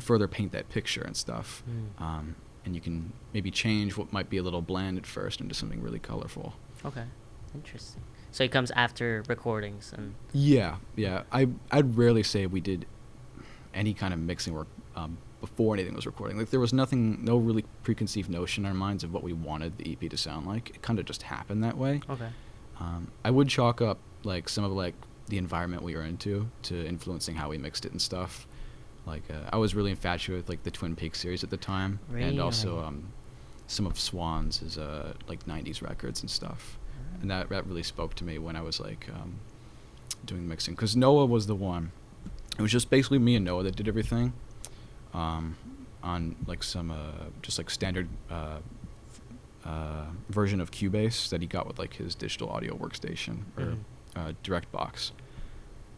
further paint that picture and stuff. Mm. And you can maybe change what might be a little bland at first into something really colorful. Okay, interesting. So it comes after recordings and. Yeah. I'd rarely say we did any kind of mixing work before anything was recording. Like there was no really preconceived notion in our minds of what we wanted the EP to sound like. It kind of just happened that way. Okay. I would chalk up like some of like the environment we were into to influencing how we mixed it and stuff. Like I was really infatuated with like the Twin Peaks series at the time, and also Really? some of Swan's like 90s records and stuff. And that really spoke to me when I was like doing mixing, because Noah was the one. It was just basically me and Noah that did everything, on like some just like standard version of Cubase that he got with like his digital audio workstation or DirectBox.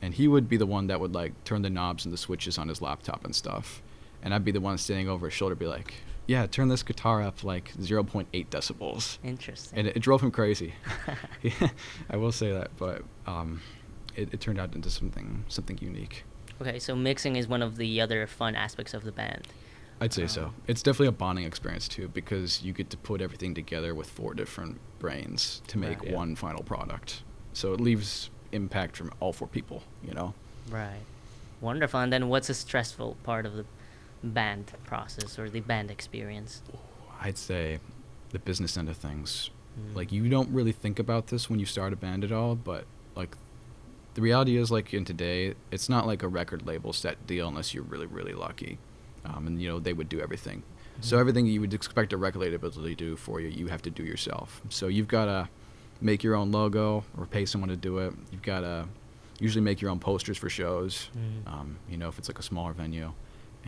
And he would be the one that would like turn the knobs and the switches on his laptop and stuff, and I'd be the one standing over his shoulder, be like, yeah, turn this guitar up like 0.8 decibels. Interesting. And it drove him crazy. I will say that, but it turned out into something unique. Okay, so mixing is one of the other fun aspects of the band. I'd say so. It's definitely a bonding experience too, because you get to put everything together with 4 different brains to make Right. Yeah. one final product. So it leaves impact from all 4 people, you know? Right. Wonderful. And then what's a stressful part of the band process or the band experience? I'd say the business end of things. Mm. Like, you don't really think about this when you start a band at all, but like the reality is, like, in today, it's not like a record label set deal unless you're really, really lucky. And, you know, they would do everything. So everything you would expect a record label to do for you, you have to do yourself. So you've got to make your own logo or pay someone to do it. You've got to usually make your own posters for shows, you know, if it's like a smaller venue.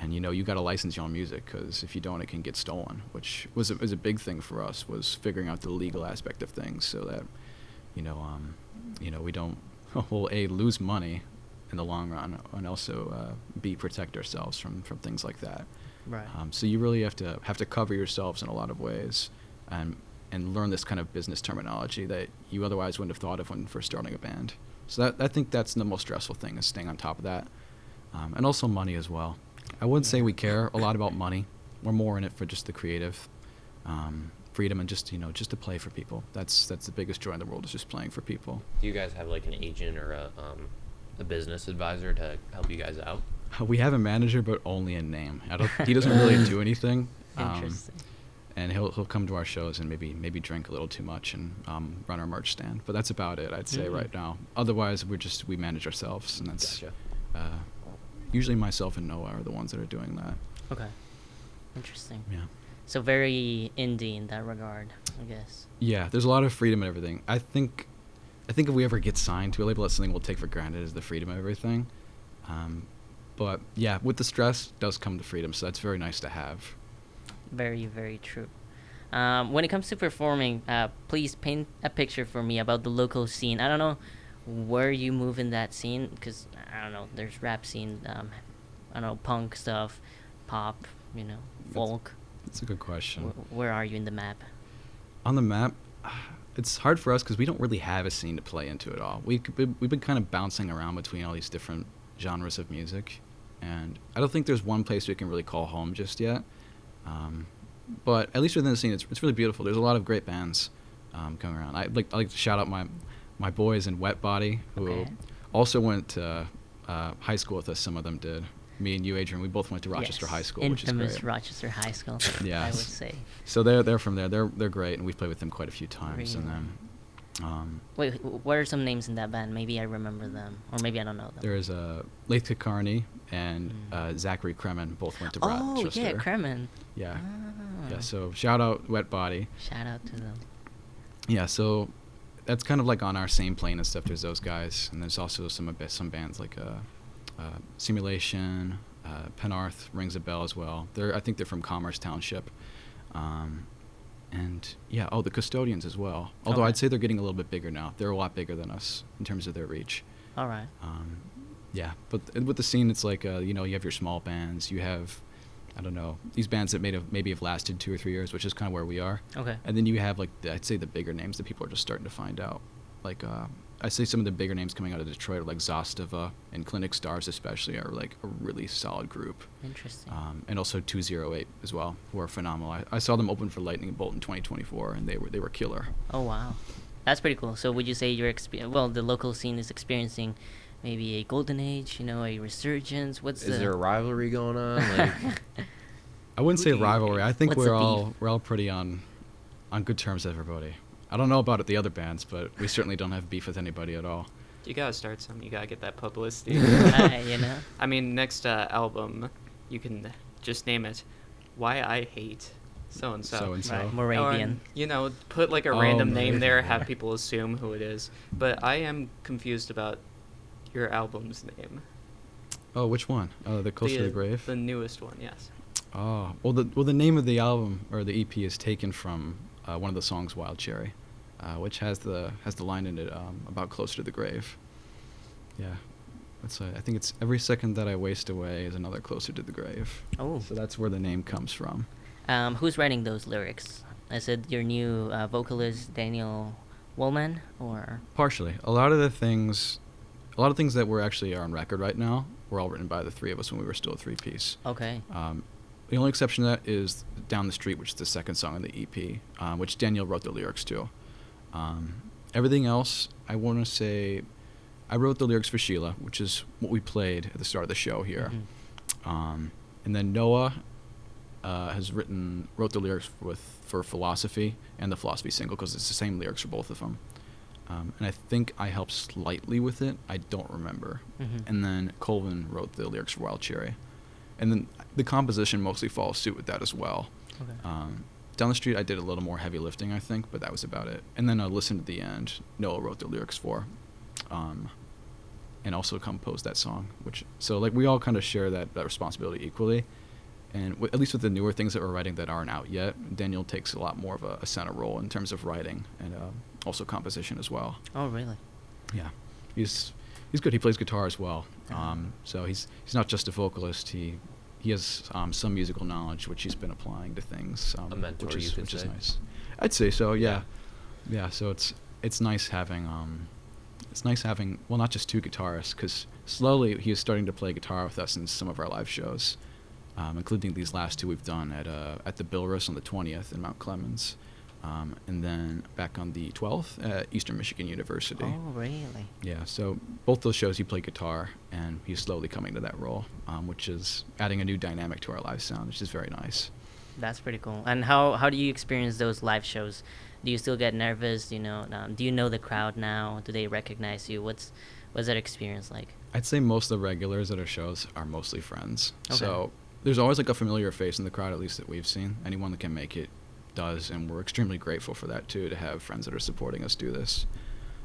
And, you know, you got to license your own music, because if you don't, it can get stolen, which was a big thing for us, was figuring out the legal aspect of things so that, you know, we don't, well, A, lose money in the long run, and also B, protect ourselves from things like that. Right. So you really have to cover yourselves in a lot of ways, and learn this kind of business terminology that you otherwise wouldn't have thought of when first starting a band. So I think that's the most stressful thing, is staying on top of that, and also money as well. I wouldn't say we care a lot about money. We're more in it for just the creative freedom and just, you know, just to play for people. That's the biggest joy in the world, is just playing for people. Do you guys have like an agent or a business advisor to help you guys out? We have a manager, but only in name. He doesn't really do anything. Interesting. And he'll come to our shows and maybe drink a little too much and run our merch stand. But that's about it, I'd say, right now. Otherwise, we manage ourselves, and that's Gotcha. usually myself and Noah are the ones that are doing that. Okay. Interesting. Yeah. So very indie in that regard, I guess. Yeah, there's a lot of freedom and everything. I think if we ever get signed to a label, that's something we'll take for granted, is the freedom of everything. But yeah, with the stress does come the freedom, so that's very nice to have. Very, very true. When it comes to performing, please paint a picture for me about the local scene. I don't know where you move in that scene, because, I don't know, there's rap scene, I don't know, punk stuff, pop, you know, folk. That's a good question. Where are you in the map? On the map, it's hard for us because we don't really have a scene to play into at all. We've been kind of bouncing around between all these different genres of music, and I don't think there's one place we can really call home just yet. But at least within the scene, it's really beautiful. There's a lot of great bands coming around. I like to shout out my boys in Wet Body, who Okay. also went to high school with us. Some of them did. Me and you, Adrian, we both went to Rochester Yes. High School, Infamous which is great. Rochester High School, Yes. I would say. So they're from there. They're great, and we've played with them quite a few times. And Really? then Wait, what are some names in that band? Maybe I remember them, or maybe I don't know them. there is Laith Kakarni and Zachary Kremen, both went to Rochester. Oh, yeah, Kremen. Yeah. Ah. Yeah, so shout out Wet Body. Shout out to them. Yeah, so that's kind of like on our same plane and stuff. There's those guys, and there's also some bands like Simulation, Penarth rings a bell as well. I think they're from Commerce Township, and yeah, the Custodians as well. Although Okay. I'd say they're getting a little bit bigger now. They're a lot bigger than us in terms of their reach. All right. Yeah, but with the scene, it's like you know, you have your small bands. You have, I don't know, these bands that maybe have lasted 2 or 3 years, which is kind of where we are. Okay. And then you have like I'd say the bigger names that people are just starting to find out. Like I say some of the bigger names coming out of Detroit, are like Zastava and Clinic Stars especially, are like a really solid group. Interesting. And also 208 as well, who are phenomenal. I saw them open for Lightning Bolt in 2024, and they were killer. Oh wow, that's pretty cool. So would you say the local scene is experiencing maybe a golden age, you know, a resurgence? Is there a rivalry going on? Like, I wouldn't say Who do you- rivalry. I think what's we're the all pretty on good terms with everybody. I don't know about the other bands, but we certainly don't have beef with anybody at all. You gotta start something. You gotta get that publicity. You know. I mean, next album, you can just name it "Why I Hate So and So." So-and-so. Right. Moravian. You know, put like a Oh, random name there, Moravian. have people assume who it is. But I am confused about your album's name. Oh, which one? The Closer to the Grave. The newest one, yes. Oh, well, the name of the album or the EP is taken from one of the songs, "Wild Cherry," which has the line in it about closer to the grave. Yeah, that's I think it's every second that I waste away is another closer to the grave. Oh. So that's where the name comes from. Who's writing those lyrics? Is it your new vocalist Daniel Woolman or? Partially, a lot of things that were actually on record right now were all written by the three of us when we were still a three-piece. Okay. The only exception to that is "Down the Street," which is the second song on the EP, which Daniel wrote the lyrics to. Everything else, I want to say, I wrote the lyrics for Sheila, which is what we played at the start of the show here. Mhm. And then Noah wrote the lyrics for Philosophy and the Philosophy single, because it's the same lyrics for both of them. And I think I helped slightly with it. I don't remember. Mhm. And then Colvin wrote the lyrics for Wild Cherry. And then the composition mostly follows suit with that as well. Okay. Down the Street, I did a little more heavy lifting, I think, but that was about it. And then Listen to the End, Noah wrote the lyrics for, and also composed that song. So like we all kind of share that responsibility equally. And at least with the newer things that we're writing that aren't out yet, Daniel takes a lot more of a center role in terms of writing and also composition as well. Oh, really? Yeah, he's good. He plays guitar as well. Uh-huh. So he's not just a vocalist. He has some musical knowledge which he's been applying to things. A mentor, which is, you could which is say. nice. I'd say so. Yeah. So it's nice having well, not just two guitarists, because slowly he is starting to play guitar with us in some of our live shows, including these last two we've done at the Bilrus on the 20th in Mount Clemens. And then back on the 12th at Eastern Michigan University. Oh, really? Yeah, so both those shows he played guitar, and he's slowly coming to that role, which is adding a new dynamic to our live sound, which is very nice. That's pretty cool. And how do you experience those live shows? Do you still get nervous? Do you know the crowd now? Do they recognize you? What's that experience like? I'd say most of the regulars at our shows are mostly friends. Okay. So there's always like a familiar face in the crowd, at least that we've seen. Anyone that can make it does, and we're extremely grateful for that too, to have friends that are supporting us do this.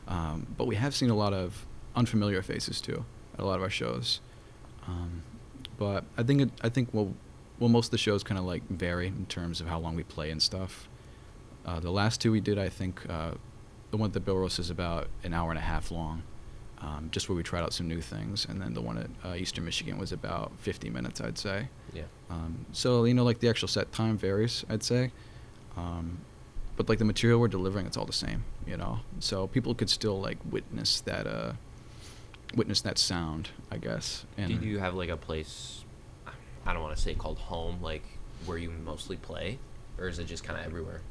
But we have seen a lot of unfamiliar faces too at a lot of our shows. But I think most of the shows kind of like vary in terms of how long we play and stuff. The last two we did, I think, the one at the Bilros is about an hour and a half long, just where we tried out some new things, and then the one at Eastern Michigan was about 50 minutes, I'd say. Yeah. So like the actual set time varies, I'd say. But like the material we're delivering, it's all the same, so people could still like witness that sound, I guess. And Do you have like a place, I don't want to say called home, like where you mostly play, or is it just kind of everywhere?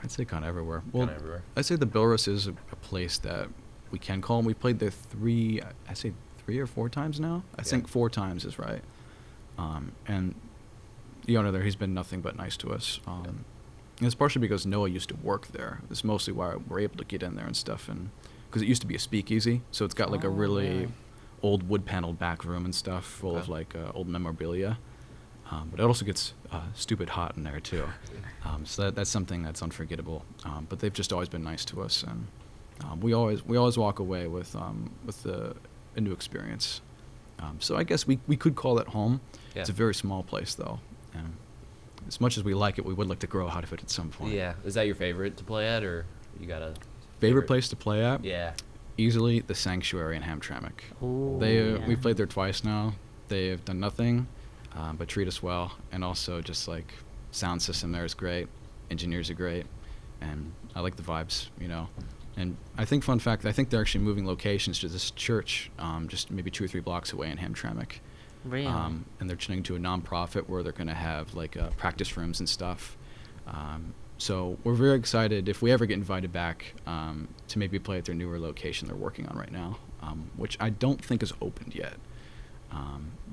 I'd say kind of everywhere. Well, Kinda everywhere. I'd say the Bilrus is a place that we can call home. We played there three or four times now. I think 4 times is right. And the owner there, he's been nothing but nice to us. And it's partially because Noah used to work there. It's mostly why we're able to get in there and stuff, and because it used to be a speakeasy, so it's got like a really old wood-paneled back room and stuff full of like old memorabilia. But it also gets stupid hot in there too. So that's something that's unforgettable. But they've just always been nice to us, and we always walk away with a new experience. So I guess we could call that home. Yeah. It's a very small place though, and as much as we like it, we would like to grow out of it at some point. Yeah. Is that your favorite to play at, or you got a Favorite place to play at? Yeah. Easily the Sanctuary in Hamtramck. Ooh, We've played there twice now. They have done nothing but treat us well, and also just like sound system there is great, engineers are great, and I like the vibes, And I think, fun fact, I think they're actually moving locations to this church just maybe 2 or 3 blocks away in Hamtramck. Really? And they're turning to a nonprofit where they're going to have like practice rooms and stuff. So we're very excited if we ever get invited back to maybe play at their newer location they're working on right now, which I don't think is opened yet.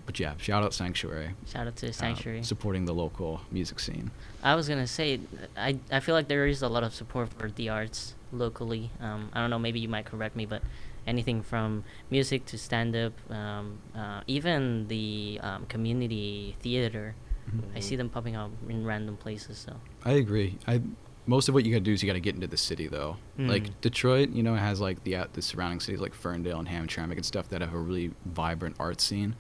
But yeah, shout out Sanctuary. Shout out to Sanctuary. Supporting the local music scene. I was gonna say, I feel like there is a lot of support for the arts locally. I don't know, maybe you might correct me, but anything from music to stand-up, even the community theater, I see them popping up in random places. So I agree. Most of what you gotta do is you gotta get into the city though. Like Detroit, you know, has like the surrounding cities like Ferndale and Hamtramck and stuff that have a really vibrant art scene.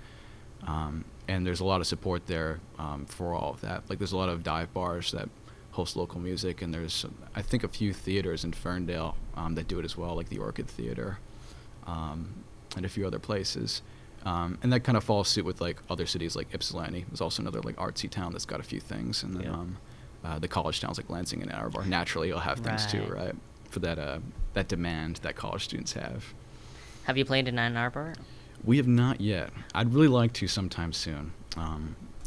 And there's a lot of support there for all of that. Like there's a lot of dive bars that host local music, and there's I think a few theaters in Ferndale that do it as well, like the Orchid Theater, and a few other places. And that kind of follows suit with like other cities like Ypsilanti. There's also another like artsy town that's got a few things, and then the college towns like Lansing and Ann Arbor naturally will have things too, right? For that demand that college students have. Have you played in Ann Arbor? We have not yet. I'd really like to sometime soon.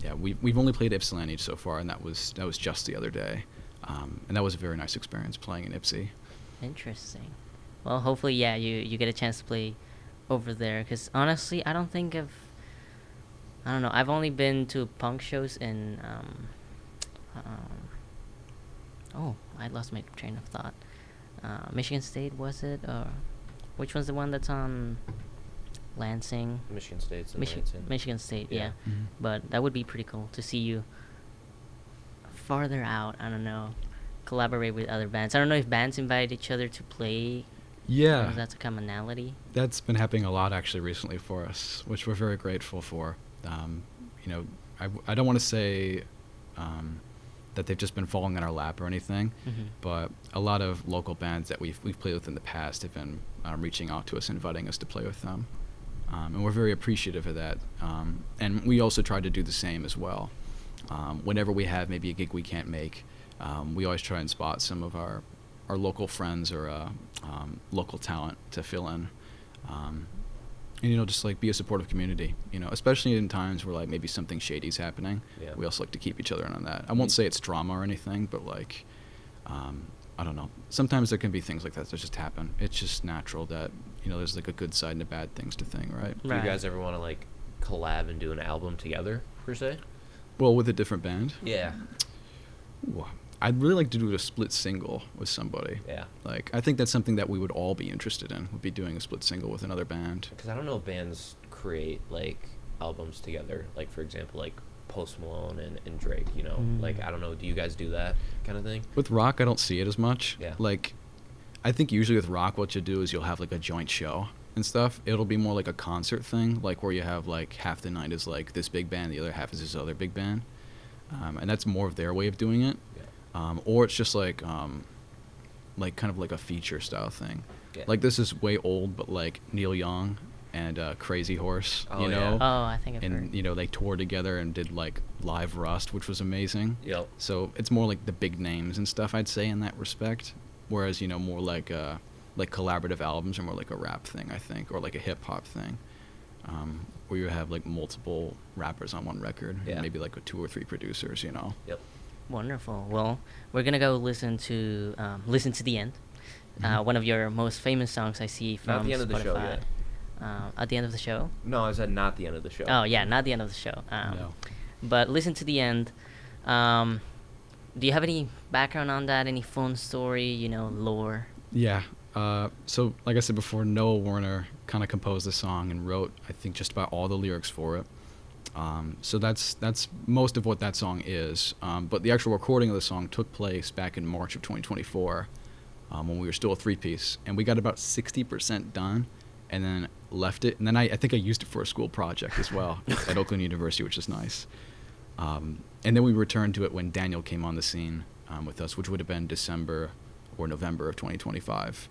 Yeah, we've only played Ypsilanti so far, and that was just the other day, and that was a very nice experience playing in Ypsi. Interesting. Well, hopefully, yeah, you get a chance to play over there. Because honestly, I don't know. I've only been to punk shows in. Oh, I lost my train of thought. Michigan State, was it? Or which one's the one that's on Lansing? Michigan State's in Lansing. Michigan State, yeah. Mm-hmm. But that would be pretty cool to see you farther out. I don't know, collaborate with other bands. I don't know if bands invite each other to play. Yeah, That's a commonality. that's been happening a lot actually recently for us, which we're very grateful for. You know, I don't want to say that they've just been falling in our lap or anything, but a lot of local bands that we've played with in the past have been reaching out to us, inviting us to play with them, and we're very appreciative of that. And we also try to do the same as well. Whenever we have maybe a gig we can't make, we always try and spot some of our local friends or local talent to fill in. And, you know, just like be a supportive community, you know, especially in times where like maybe something shady's happening. Yeah. We also like to keep each other in on that. I won't say it's drama or anything, but like, I don't know. Sometimes there can be things like that that just happen. It's just natural that, you know, there's like a good side and a bad things to thing, right? Do you guys ever want to like collab and do an album together per se? Well, with a different band. Yeah. Ooh, I'd really like to do a split single with somebody. Yeah. Like, I think that's something that we would all be interested in, would be doing a split single with another band. Because I don't know if bands create like albums together. Like for example, like Post Malone and Drake. You know, like I don't know. Do you guys do that kind of thing? With rock, I don't see it as much. Yeah. Like, I think usually with rock, what you do is you'll have like a joint show and stuff. It'll be more like a concert thing, like where you have like half the night is like this big band, the other half is this other big band, and that's more of their way of doing it. Or it's just like kind of like a feature style thing. Yeah. Like this is way old, but like Neil Young and Crazy Horse, Oh, you yeah. know, Oh, I think I've and heard. you know they toured together and did like Live Rust, which was amazing. Yep. So it's more like the big names and stuff, I'd say, in that respect. Whereas, you know, more like collaborative albums are more like a rap thing, I think, or like a hip hop thing, where you have like multiple rappers on one record, Yeah. and maybe like with 2 or 3 producers, you know. Yep. Wonderful. Well, we're gonna go listen to the end. One of your most famous songs I see from Not the end of the show Spotify. yet. At the end of the show. No, I said not the end of the show. Oh yeah, not the end of the show. No. But listen to the end. Do you have any background on that? Any fun story? You know, lore. Yeah. So, like I said before, Noah Warner kind of composed the song and wrote, I think, just about all the lyrics for it. So that's most of what that song is. But the actual recording of the song took place back in March of 2024, when we were still a 3-piece, and we got about 60% done, and then left it. And then I think I used it for a school project as well at Oakland University, which is nice. And then we returned to it when Daniel came on the scene with us, which would have been December or November of 2025,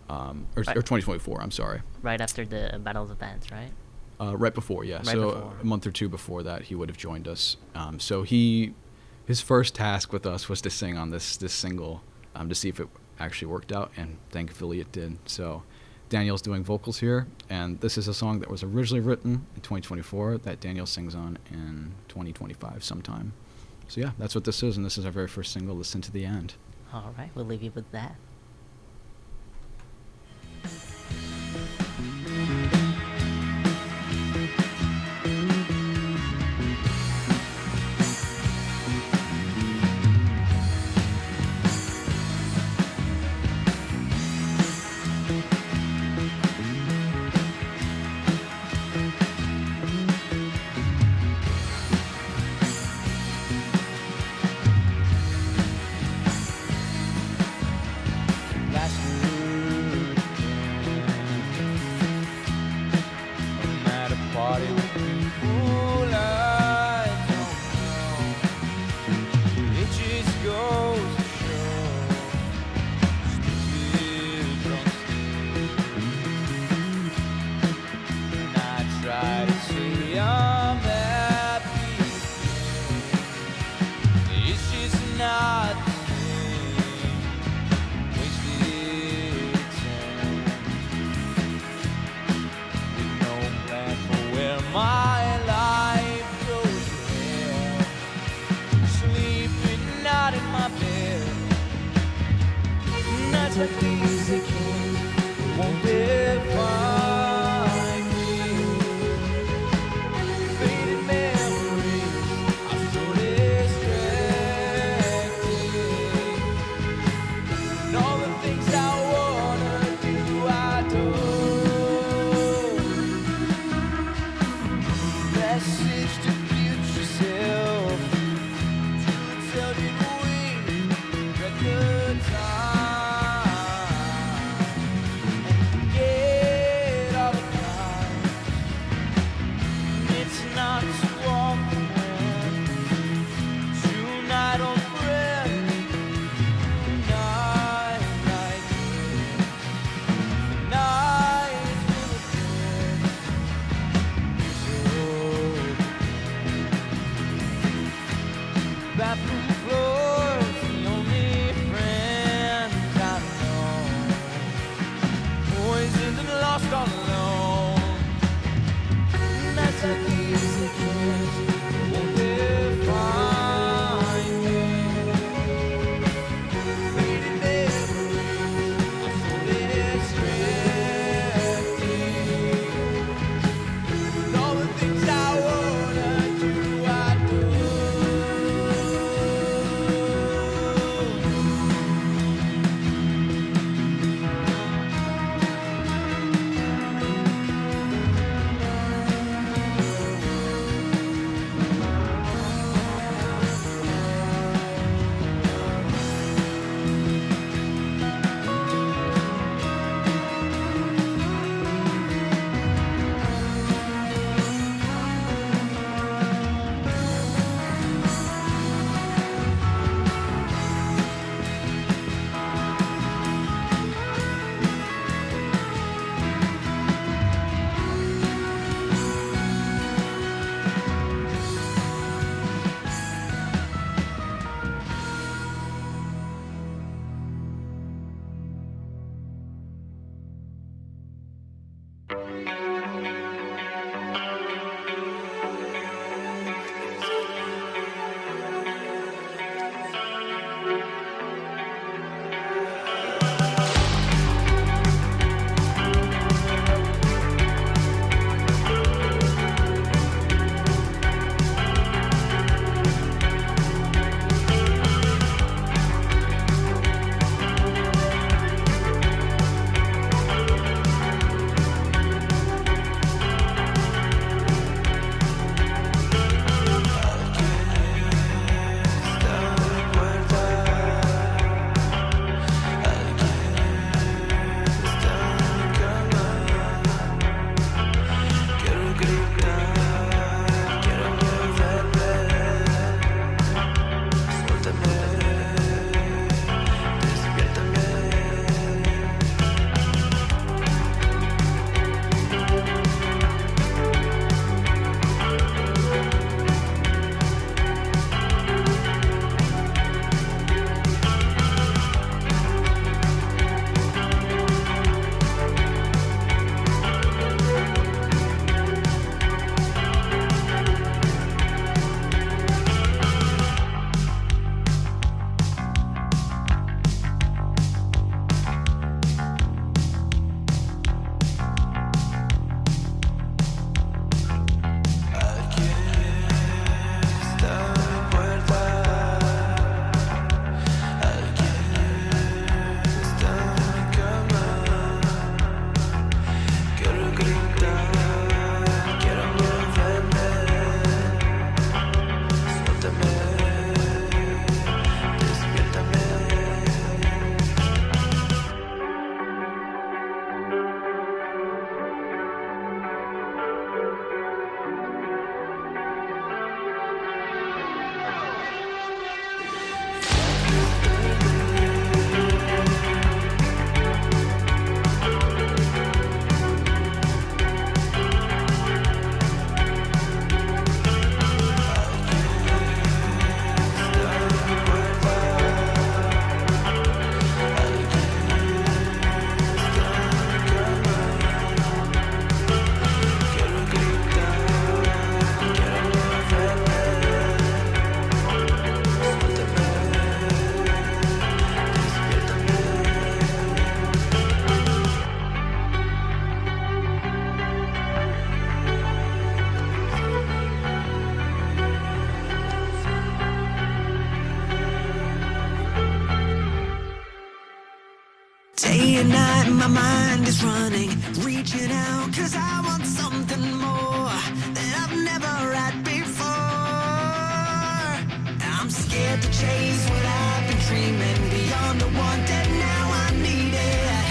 or 2024. I'm sorry. Right after the Battle of the Bands, right? Right before, yeah. Right So before. a month or 2 before that, he would have joined us. So his first task with us was to sing on this single, to see if it actually worked out, and thankfully it did. So Daniel's doing vocals here, and this is a song that was originally written in 2024 that Daniel sings on in 2025 sometime. So yeah, that's what this is, and this is our very first single, Listen to the End. All right, we'll leave you with that. like easy king, won't define me. Faded memories are so distracting, and all the things I wanna do, I don't. Message to future self, to tell you we record time. mind is running, reaching out, cause I want something more that I've never had before. I'm scared to chase what I've been dreaming, beyond the wanted, now I need it.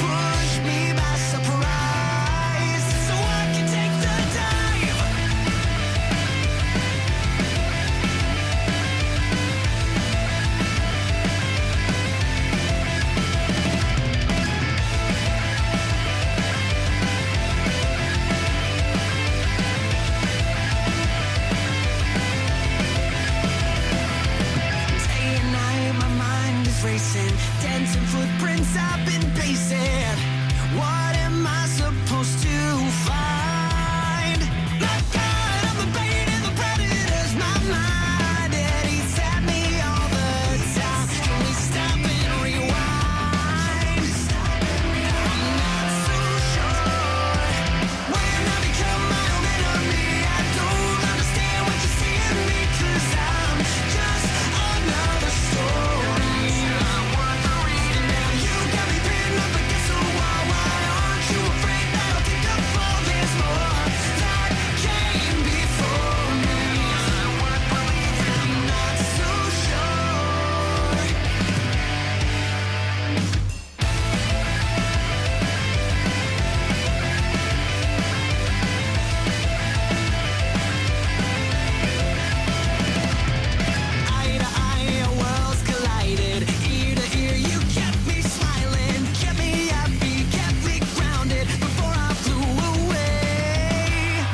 Push me by surprise, so I can take the dive. Day and night, my mind is racing, dancing footprints I've been pacing. What am I supposed to find? My God, I'm the bait and the predator's my mind. It eats at me all the time. Can we stop and rewind? I'm not so sure. When I become my own enemy, I don't understand what you see in me, 'cause I'm just another story. I'm worth the reading now. You got me pinned up against the wall. Why aren't you afraid that I'll take the fall? There's more that came before me. I'm worth believing. I'm not so sure. Eye to eye, our worlds collided. Ear to ear, you kept me smiling, kept me happy, kept me grounded before I flew away.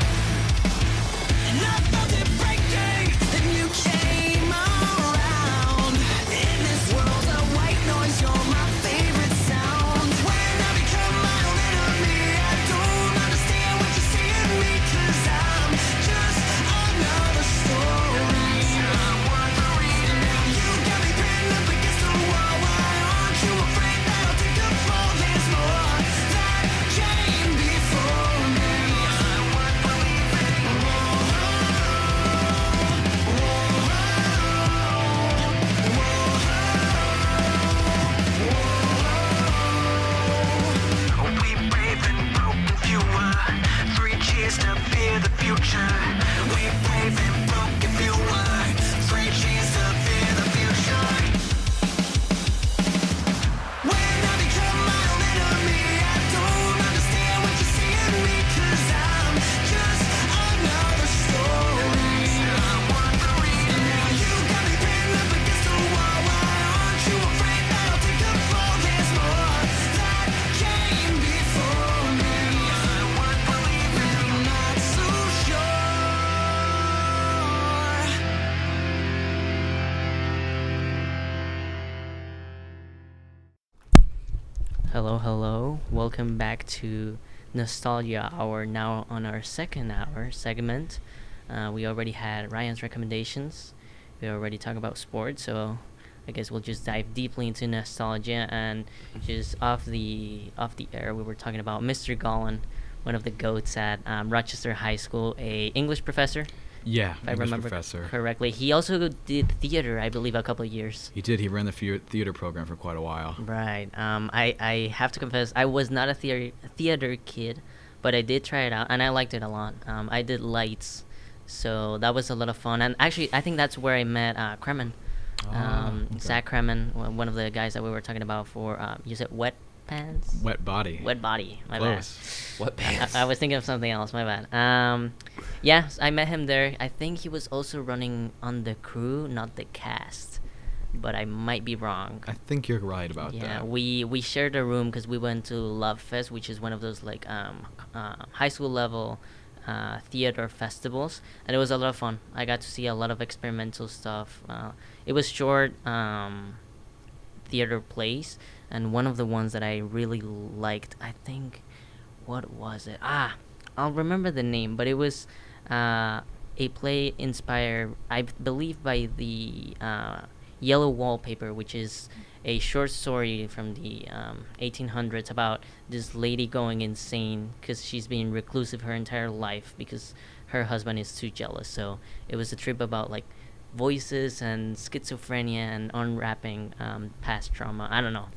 And I felt it breaking, then you came around. In this world of white noise, you're my favorite sound. When I become my own enemy, I don't understand what you see in me, 'cause I'm just another story. I'm worth the reading now. You got me pinned up against the wall. Why aren't you afraid that I'll take the fall? There's more that came before me. I'm worth believing. We brave and broke if you were. 3 cheers to fear the future. We brave and broke if you were. 3 cheers to fear the future. When I become my own enemy, I don't understand what you see in me, 'cause I'm just another story. I'm worth the reading now. You got me pinned up against the wall. Why aren't you afraid that I'll take the fall? There's more that came before me. I'm worth believing. I'm not so sure. Hello, hello. Welcome back to Nostalgia Hour, now on our second hour segment. We already had Ryan's recommendations. We already talked about sports, so I guess we'll just dive deeply into nostalgia. And just off the air, we were talking about Mr. Gollin, one of the goats at Rochester High School, a English professor, Yeah, if I English remember professor. correctly. He also did theater, I believe, a couple of years. He did. He ran the theater program for quite a while. Right. I have to confess, I was not a theater kid, but I did try it out, and I liked it a lot. I did lights, so that was a lot of fun. And actually, I think that's where I met Kremen. Okay. Zach Kremen, one of the guys that we were talking about for, you said Wet Pants? Wet Body. Wet Body, my Close. What pants? bad. I was thinking of something else, my bad. Yeah, I met him there. I think he was also running on the crew, not the cast, but I might be wrong. I think you're right about Yeah, that. we shared a room because we went to Love Fest, which is one of those like high school level theater festivals, and it was a lot of fun. I got to see a lot of experimental stuff. It was short theater plays, and one of the ones that I really liked, I think, what was it? I'll remember the name, but it was a play inspired, I believe, by the Yellow Wallpaper, which is a short story from the 1800s about this lady going insane because she's been reclusive her entire life because her husband is too jealous. So it was a trip about like voices and schizophrenia and unwrapping past trauma. I don't know.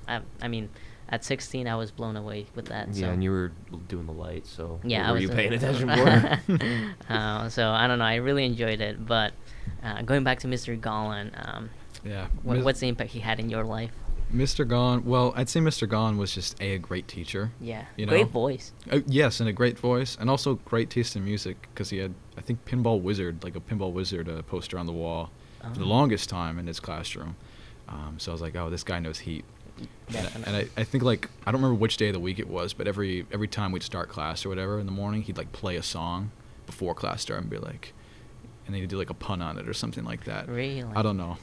I mean, at 16, I was blown away with that. So. Yeah, and you were doing the lights, so Yeah, what I were was you paying attention for? So I don't know. I really enjoyed it. But going back to Mr. Golan, Yeah. what's the impact he had in your life? Mr. Gon? Well, I'd say Mr. Gon was just a great teacher. Yeah, You great know? voice. Yes, and a great voice, and also great taste in music because he had, I think, Pinball Wizard, like a Pinball Wizard poster on the wall for the Oh. longest time in his classroom. So I was like, oh, this guy knows heat. And I think, like, I don't remember which day of the week it was, but every time we'd start class or whatever in the morning, he'd like play a song before class started and be like, and then he'd do like a pun on it or something like that. Really? I don't know.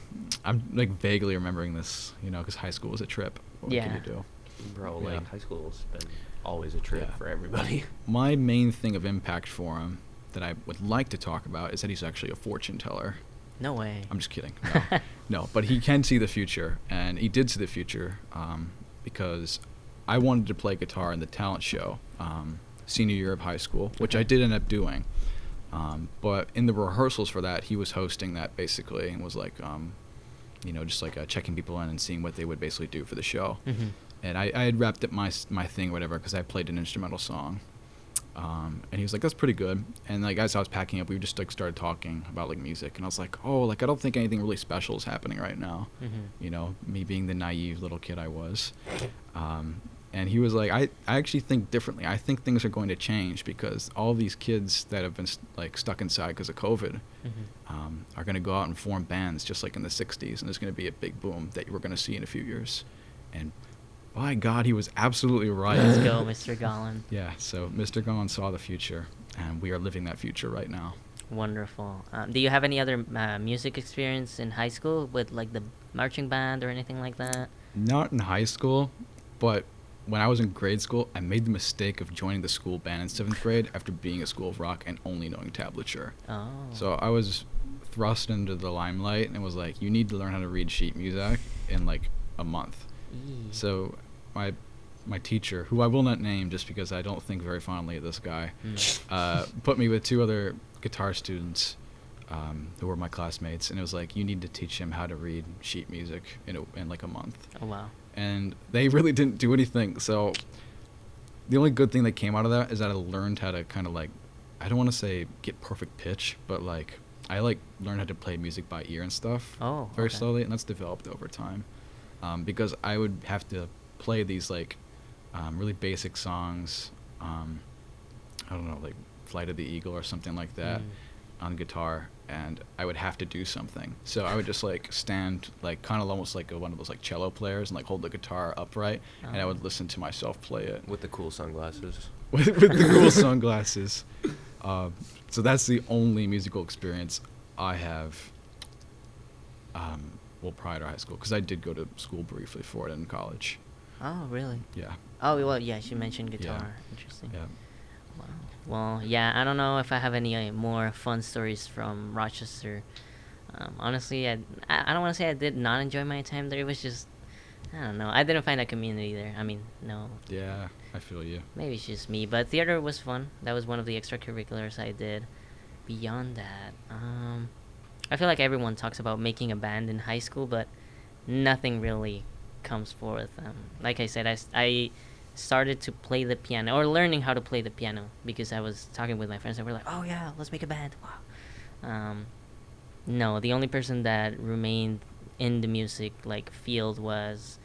I'm like vaguely remembering this, you know, because high school was a trip. What Yeah. can you do? Bro, Yeah. like high school's been always a trip Yeah. for everybody. My main thing of impact for him that I would like to talk about is that he's actually a fortune teller. No way. I'm just kidding. No, no, but he can see the future, and he did see the future because I wanted to play guitar in the talent show senior year of high school, which I did end up doing. But in the rehearsals for that, he was hosting that basically and was like, you know, just like checking people in and seeing what they would basically do for the show. Mhm. And I had wrapped up my thing, whatever, because I played an instrumental song. And he was like, that's pretty good. And like as I was packing up, we just like started talking about like music, and I was like, oh, like I don't think anything really special is happening right now. Mhm. You know, me being the naive little kid I was. And he was like, I actually think differently. I think things are going to change because all these kids that have been like stuck inside because of COVID Mhm. are going to go out and form bands just like in the 60s, and there's going to be a big boom that we're going to see in a few years. And by God, he was absolutely right. Let's go, Mr. Golan. Yeah, so Mr. Gon saw the future, and we are living that future right now. Wonderful. Do you have any other music experience in high school with like the marching band or anything like that? Not in high school, but when I was in grade school, I made the mistake of joining the school band in 7th grade after being at School of Rock and only knowing tablature. Oh. So I was thrust into the limelight and was like, you need to learn how to read sheet music in like a month. Eee. So my teacher, who I will not name just because I don't think very fondly of this guy, put me with 2 other guitar students who were my classmates, and it was like, you need to teach him how to read sheet music in like a month. Oh wow. And they really didn't do anything. So the only good thing that came out of that is that I learned how to kind of like, I don't want to say get perfect pitch, but like I like learned how to play music by ear and stuff Oh, very okay. slowly, and that's developed over time. Because I would have to play these like really basic songs, I don't know, like Flight of the Eagle or something like that on guitar, and I would have to do something. So I would just like stand like kind of almost like one of those like cello players and like hold the guitar upright, and I would listen to myself play it With the cool sunglasses. with the cool sunglasses. So that's the only musical experience I have. Well, prior to high school, because I did go to school briefly for it in college. Oh really? Yeah. Oh well, yeah. She mentioned guitar. Interesting. Yeah. Wow. Well, yeah. I don't know if I have any more fun stories from Rochester. Honestly, I don't want to say I did not enjoy my time there. It was just, I don't know. I didn't find a community there. I mean, no. Yeah, I feel you. Maybe it's just me, but theater was fun. That was one of the extracurriculars I did. Beyond that, I feel like everyone talks about making a band in high school, but nothing really comes forth. Like I said, I started to play the piano, or learning how to play the piano, because I was talking with my friends and we're like, oh yeah, let's make a band. Wow. No, the only person that remained in the music like field was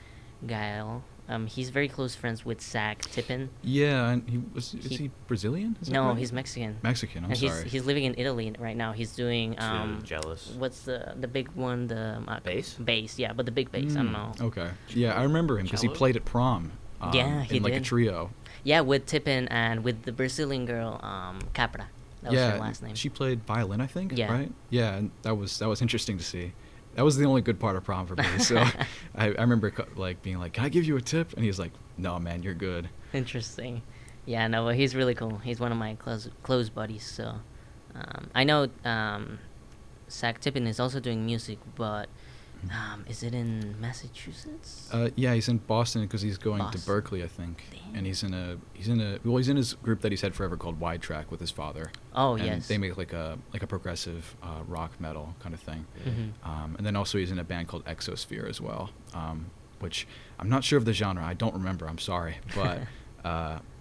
Gael. He's very close friends with Zach Tippin. Yeah, and is he Brazilian? Is that No, right? he's Mexican. Mexican. I'm And sorry. he's living in Italy right now. He's doing Too jealous. what's the big one, the Bass? Bass, yeah, but the big bass. I don't know. Okay. Yeah, I remember him because he Cello? played at prom. Yeah, he in like a did. trio. Yeah, with Tippin and with the Brazilian girl, Capra. That was Yeah, her last name. she played violin, I think. Yeah. Right. Yeah, and that was interesting to see. That was the only good part of prom for me. So I remember like being like, "Can I give you a tip?" And he's like, "No, man, you're good." Interesting. Yeah, no, but he's really cool. He's one of my close buddies. So I know Zach Tippin is also doing music, but is it in Massachusetts? Yeah, he's in Boston because he's going Boston. to Berkeley, I think. Damn. And he's in his group that he's had forever called Wide Track with his father. Oh, and yes. They make like a progressive rock metal kind of thing. Mhm. And then also he's in a band called Exosphere as well. which I'm not sure of the genre. I don't remember. I'm sorry, but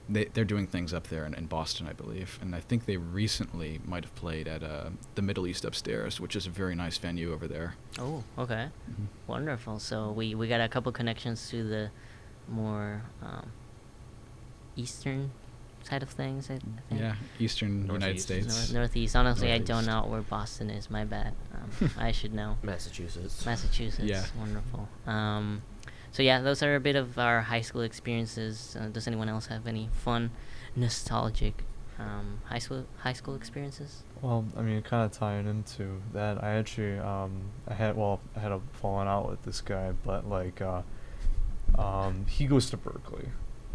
they're doing things up there in Boston, I believe, and I think they recently might have played at the Middle East Upstairs, which is a very nice venue over there. Oh, okay. Mhm. Wonderful. So we got a couple connections to the more eastern side of things, I think. Yeah, Eastern United Northeast. States. Northeast. Honestly, I don't Northeast. know where Boston is. My bad. I should know. Massachusetts. Massachusetts. Yeah. Wonderful. So yeah, those are a bit of our high school experiences. Does anyone else have any fun, nostalgic high school experiences? Well, I mean, kind of tying into that, I actually, I had a falling out with this guy, but like, he goes to Berkeley,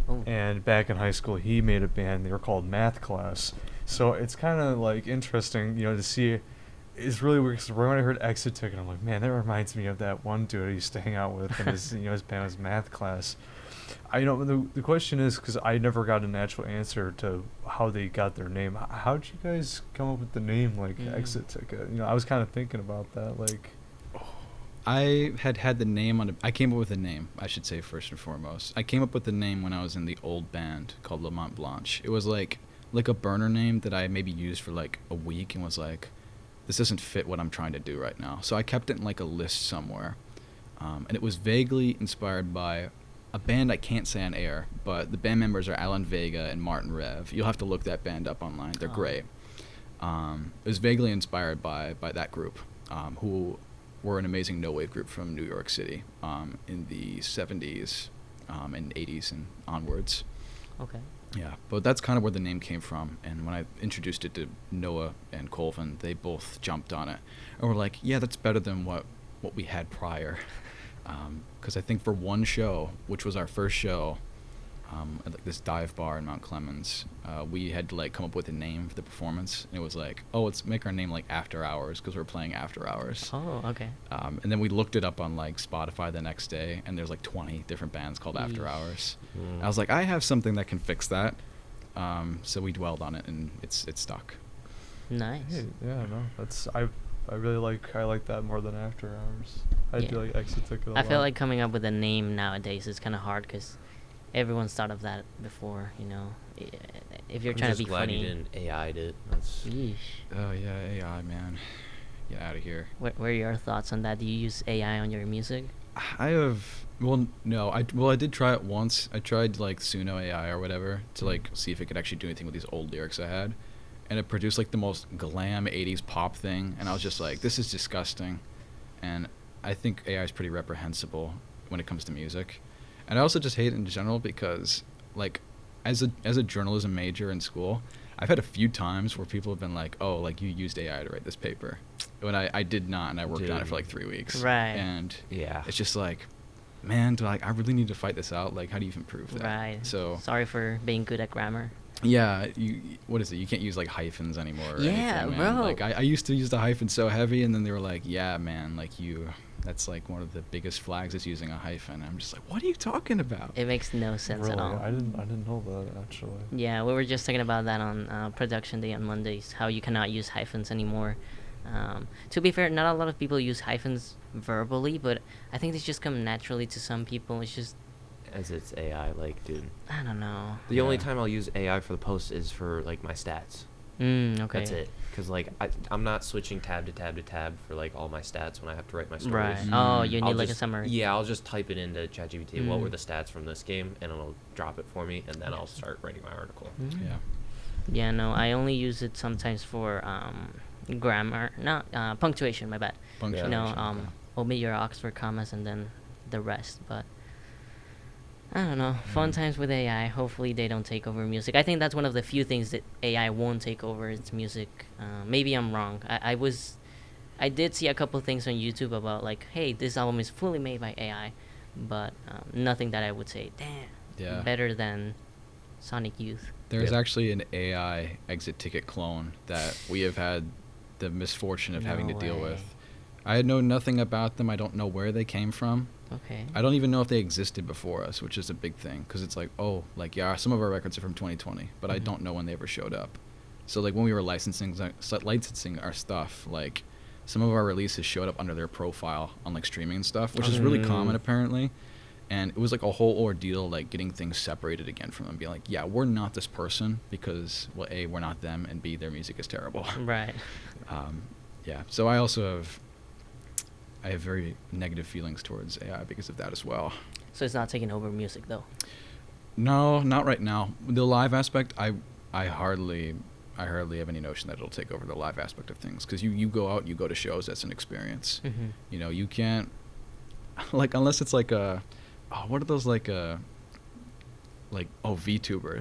Oh. and back in high school, he made a band. They were called Math Class. So it's kind of like interesting, to see. It's really weird because when I heard Exit Ticket, I'm like, man, that reminds me of that one dude I used to hang out with, and his, his band was Math Class. The question is, because I never got an actual answer to how they got their name. How'd you guys come up with the name, like, Exit Ticket? I was kind of thinking about that, like. I had the name I came up with the name, I should say, first and foremost. I came up with the name when I was in the old band called La Mont Blanche. It was like a burner name that I maybe used for like a week and was like, this doesn't fit what I'm trying to do right now. So I kept it in like a list somewhere. And it was vaguely inspired by a band I can't say on air, but the band members are Alan Vega and Martin Rev. You'll have to look that band up online. They're great. It was vaguely inspired by that group, who were an amazing no-wave group from New York City in the 70s and 80s and onwards. Okay. Yeah, but that's kind of where the name came from. And when I introduced it to Noah and Colvin, they both jumped on it and were like, yeah, that's better than what we had prior. Because I think for one show, which was our first show, at like this dive bar in Mount Clemens, we had to like come up with a name for the performance. And it was like, oh, let's make our name like After Hours because we're playing After Hours. Oh, okay. And then we looked it up on like Spotify the next day, and there's like 20 different bands called After Yeesh. Hours. I was like, I have something that can fix that. So we dwelled on it, and it's stuck. Nice. Hey, yeah, no, that's I really like that more than After Hours. I do Yeah. like Exit Ticket a lot. I feel like coming up with a name nowadays is kind of hard because everyone's thought of that before, If you're I'm trying just to be glad funny. you didn't AI'd it. That's Yeesh. Oh yeah, AI, man, get out of here. What are your thoughts on that? Do you use AI on your music? I have no. I did try it once. I tried like Suno AI or whatever to like see if it could actually do anything with these old lyrics I had, and it produced like the most glam 80s pop thing, and I was just like, this is disgusting. And I think AI is pretty reprehensible when it comes to music. And I also just hate it in general because, like, as a journalism major in school, I've had a few times where people have been like, oh, like, you used AI to write this paper. When I did not, and I worked on it Dude. for like 3 weeks. Right. And yeah. it's just like, man, I really need to fight this out. Like, how do you even prove that? Right. So, Sorry for being good at grammar. yeah, what is it? You can't use, like, hyphens anymore or Yeah, anything, man. bro. Like, I used to use the hyphen so heavy, and then they were like, yeah, man, like, that's, like, one of the biggest flags is using a hyphen. I'm just like, what are you talking about? It makes no sense really, at all. I didn't know that actually. Yeah, we were just talking about that on production day on Mondays, how you cannot use hyphens anymore. To be fair, not a lot of people use hyphens verbally, but I think they just come naturally to some people. It's just, As it's AI, like, dude. I don't know. The only Yeah. time I'll use AI for the post is for like my stats. Okay. That's it. Because like I'm not switching tab to tab to tab for like all my stats when I have to write my stories. Right. Mm. Oh, you need I'll like a just- summary. Yeah, I'll just type it into ChatGPT. What were Mm. the stats from this game, and it'll drop it for me, and then I'll start writing my article. Yeah. Yeah, no, I only use it sometimes for grammar, not punctuation. My bad. Punctuation. You know, okay. omit your Oxford commas and then the rest. But I don't know. Fun times with AI. Hopefully they don't take over music. I think that's one of the few things that AI won't take over. It's music. Maybe I'm wrong. I did see a couple things on YouTube about like, hey, this album is fully made by AI, but nothing that I would say, damn, Yeah. better than Sonic Youth. There's Yep. actually an AI Exit Ticket clone that we have had the misfortune of having to No deal way. with. I know nothing about them. I don't know where they came from. Okay. I don't even know if they existed before us, which is a big thing because it's like, oh, like, yeah, some of our records are from 2020, but I Mhm. don't know when they ever showed up. So, like, when we were licensing our stuff, like, some of our releases showed up under their profile on, like, streaming and stuff, which is really Mm. common, apparently. And it was like a whole ordeal, like getting things separated again from them, being like, yeah, we're not this person because, well, A, we're not them, and B, their music is terrible. Right. Yeah. So I have very negative feelings towards AI because of that as well. So it's not taking over music though. No, not right now. The live aspect, I hardly have any notion that it'll take over the live aspect of things, because you go out, you go to shows, that's an experience. Mm-hmm. You know, you can't, like, unless it's like what are those VTubers?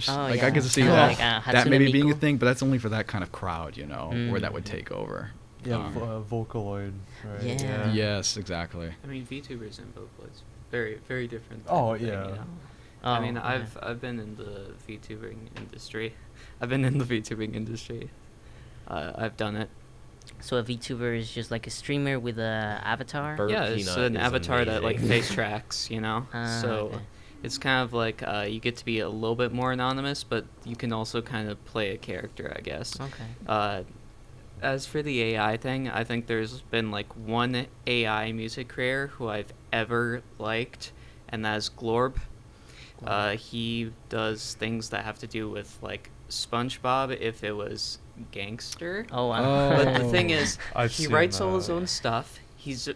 Oh, Like yeah. I get to see Kinda that like, that Hatsune maybe being a Miku. thing, but that's only for that kind of crowd, you know, where that would Mm. take over. Yeah, Um, Vocaloid. Right? Yeah. Yes, exactly. I mean, VTubers and Vocaloids, very very different. Oh, thing, yeah. You know? Oh, I mean, okay. I've been in the VTubing industry. I've been in the VTubing industry. I've done it. So a VTuber is just like a streamer with a avatar. Bur- Yeah, it's Peanut an is avatar that like amazing. face tracks, you know. Ah, So okay. it's kind of like you get to be a little bit more anonymous, but you can also kind of play a character, I guess. Okay. As for the AI thing, I think there's been like one AI music creator who I've ever liked, and that is Glorb. He does things that have to do with like SpongeBob if it was gangster. Oh wow. But the thing is, I've he seen writes all his that. own stuff. He's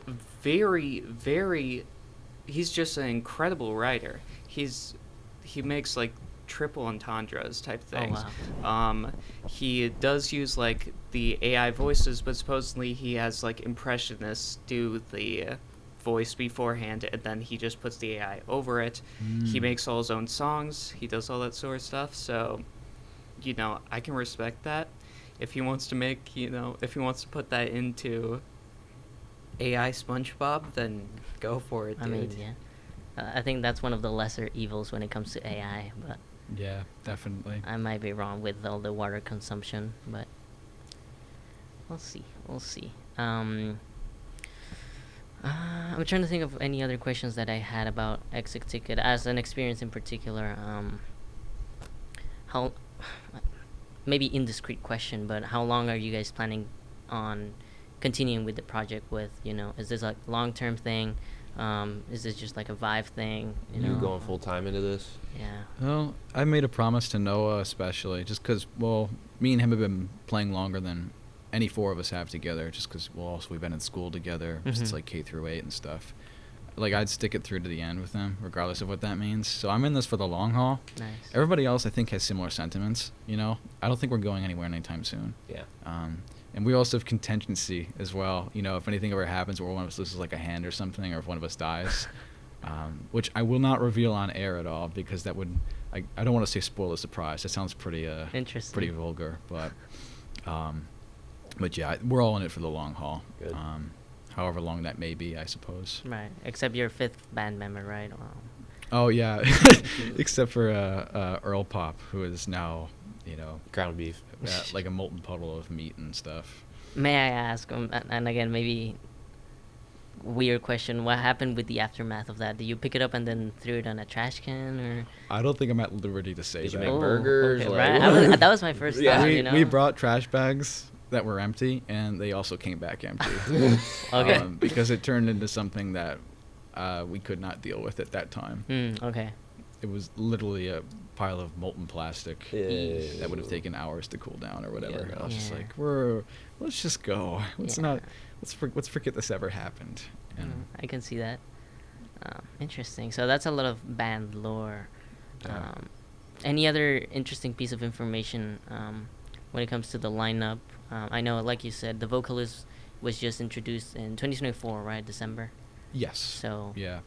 very, he's just an incredible writer. He makes like triple entendres type things. wow. He does use like the AI voices, but supposedly he has like impressionists do the voice beforehand, and then he just puts the AI over it. He makes all his own songs. He does all that sort of stuff. So, you know, I can respect that. If he wants to make, you know, if he wants to put that into AI SpongeBob, then go for it, dude. I mean, yeah. I think that's one of the lesser evils when it comes to AI, but Yeah, definitely. I might be wrong with all the water consumption, but we'll see. We'll see. I'm trying to think of any other questions that I had about Exit Ticket as an experience in particular. How, maybe indiscreet question, but how long are you guys planning on continuing with the project with? You know, is this like long-term thing? Is this just like a Vive thing? You You know, going full time into this? Yeah. Well, I made a promise to Noah especially, just because, well, me and him have been playing longer than any four of us have together, just because, well, also we've been in school together since Mhm. like K through 8 and stuff. Like, I'd stick it through to the end with him, regardless of what that means. So I'm in this for the long haul. Nice. Everybody else, I think, has similar sentiments, you know? I don't think we're going anywhere anytime soon. Yeah. And we also have contingency as well. You know, if anything ever happens where one of us loses like a hand or something, or if one of us dies, which I will not reveal on air at all, because that would, I don't want to say spoil the surprise. That sounds pretty Interesting. pretty vulgar, but yeah, we're all in it for the long haul. Good. However long that may be, I suppose. Right. Except your fifth band member, right? Oh yeah, except for Earl Pop, who is now, you know, Ground beef. like a molten puddle of meat and stuff. May I ask, and again, maybe weird question, what happened with the aftermath of that? Did you pick it up and then threw it on a trash can, or? I don't think I'm at liberty to say Did you that. make Oh, burgers? okay, Like, right. what? That was my first Yeah. thought, we, you know? we brought trash bags that were empty, and they also came back empty. Okay. Because it turned into something that we could not deal with at that time. Okay. It was literally a pile of molten plastic Ew. that would have taken hours to cool down or whatever. Yeah, I was just Yeah. like, let's just go. Let's Yeah. not. Let's forget this ever happened. And I can see that. Interesting. So that's a lot of band lore. Yeah. Any other interesting piece of information when it comes to the lineup? I know, like you said, the vocalist was just introduced in 2024, right? December. yes. So Yeah.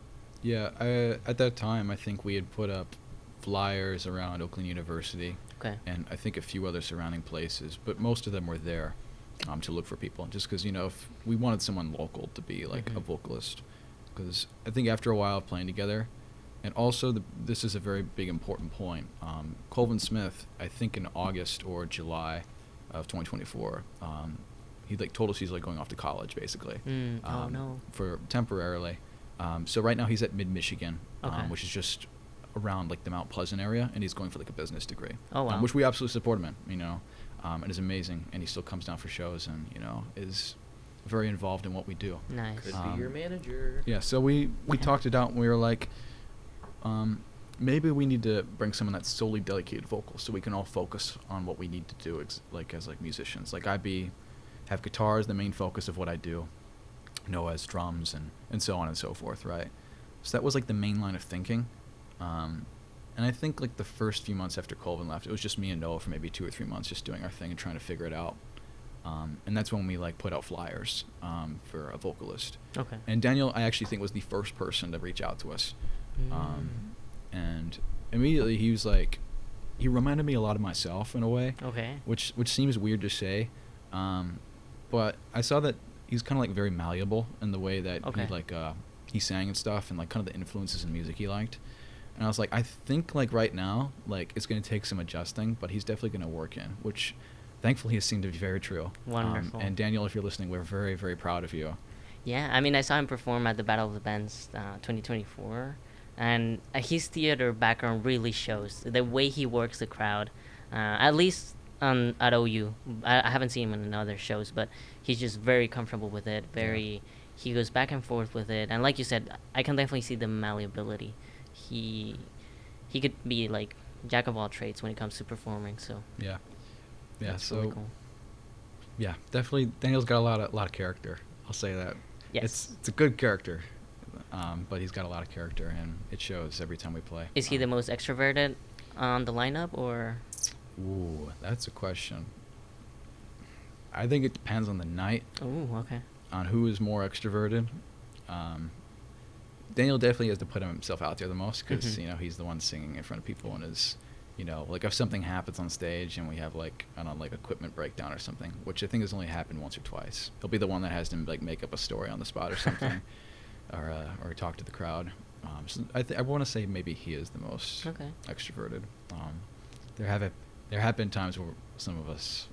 At that time, I think we had put up flyers around Oakland University, okay. and I think a few other surrounding places, but most of them were there to look for people, just because, you know, if we wanted someone local to be like a Mhm. vocalist, because I think after a while of playing together, and also this is a very big important point, Colvin Smith, I think in August or July of 2024, he like told us he's like going off to college basically. Oh no. For temporarily. So right now he's at Mid-Michigan, Okay. which is just around like the Mount Pleasant area, and he's going for like a business degree. Oh, wow. Which we absolutely support him in, you know, and is amazing, and he still comes down for shows, and you know is very involved in what we do. Nice. Could Um, be your manager. Yeah, so we talked it out, and we were like, maybe we need to bring someone that's solely dedicated vocals so we can all focus on what we need to do as musicians. Like have guitar as the main focus of what I do, Noah as drums and so on and so forth, right? So that was like the main line of thinking. And I think like the first few months after Colvin left, it was just me and Noah for maybe 2 or 3 months just doing our thing and trying to figure it out. And that's when we like put out flyers for a vocalist. Okay. And Daniel, I actually think, was the first person to reach out to us. And immediately he was like, he reminded me a lot of myself in a way, Okay. which seems weird to say. But I saw that he's kind of like very malleable in the way that Okay. he sang and stuff, and like kind of the influences in music he liked. And I was like, I think like right now, like it's going to take some adjusting, but he's definitely going to work in, which thankfully has seemed to be very true. Wonderful. And Daniel, if you're listening, we're very, very proud of you. Yeah, I mean, I saw him perform at the Battle of the Bands 2024, and his theater background really shows the way he works the crowd. At least at OU, I haven't seen him in other shows, but he's just very comfortable with it. He goes back and forth with it, and like you said, I can definitely see the malleability. He could be like jack of all trades when it comes to performing. So Yeah. Yeah. that's So really cool. yeah, definitely Daniel's got a lot of character. I'll say that. Yes. It's a good character, but he's got a lot of character, and it shows every time we play. Is he the most extroverted on the lineup, or? Ooh, that's a question. I think it depends on the night, Oh, okay. on who is more extroverted. Daniel definitely has to put himself out there the most because Mhm. he's the one singing in front of people and is, like if something happens on stage and we have like I don't know, like equipment breakdown or something, which I think has only happened once or twice. He'll be the one that has to like make up a story on the spot or something, or talk to the crowd. So I want to say maybe he is the most Okay. extroverted. There have been times where some of us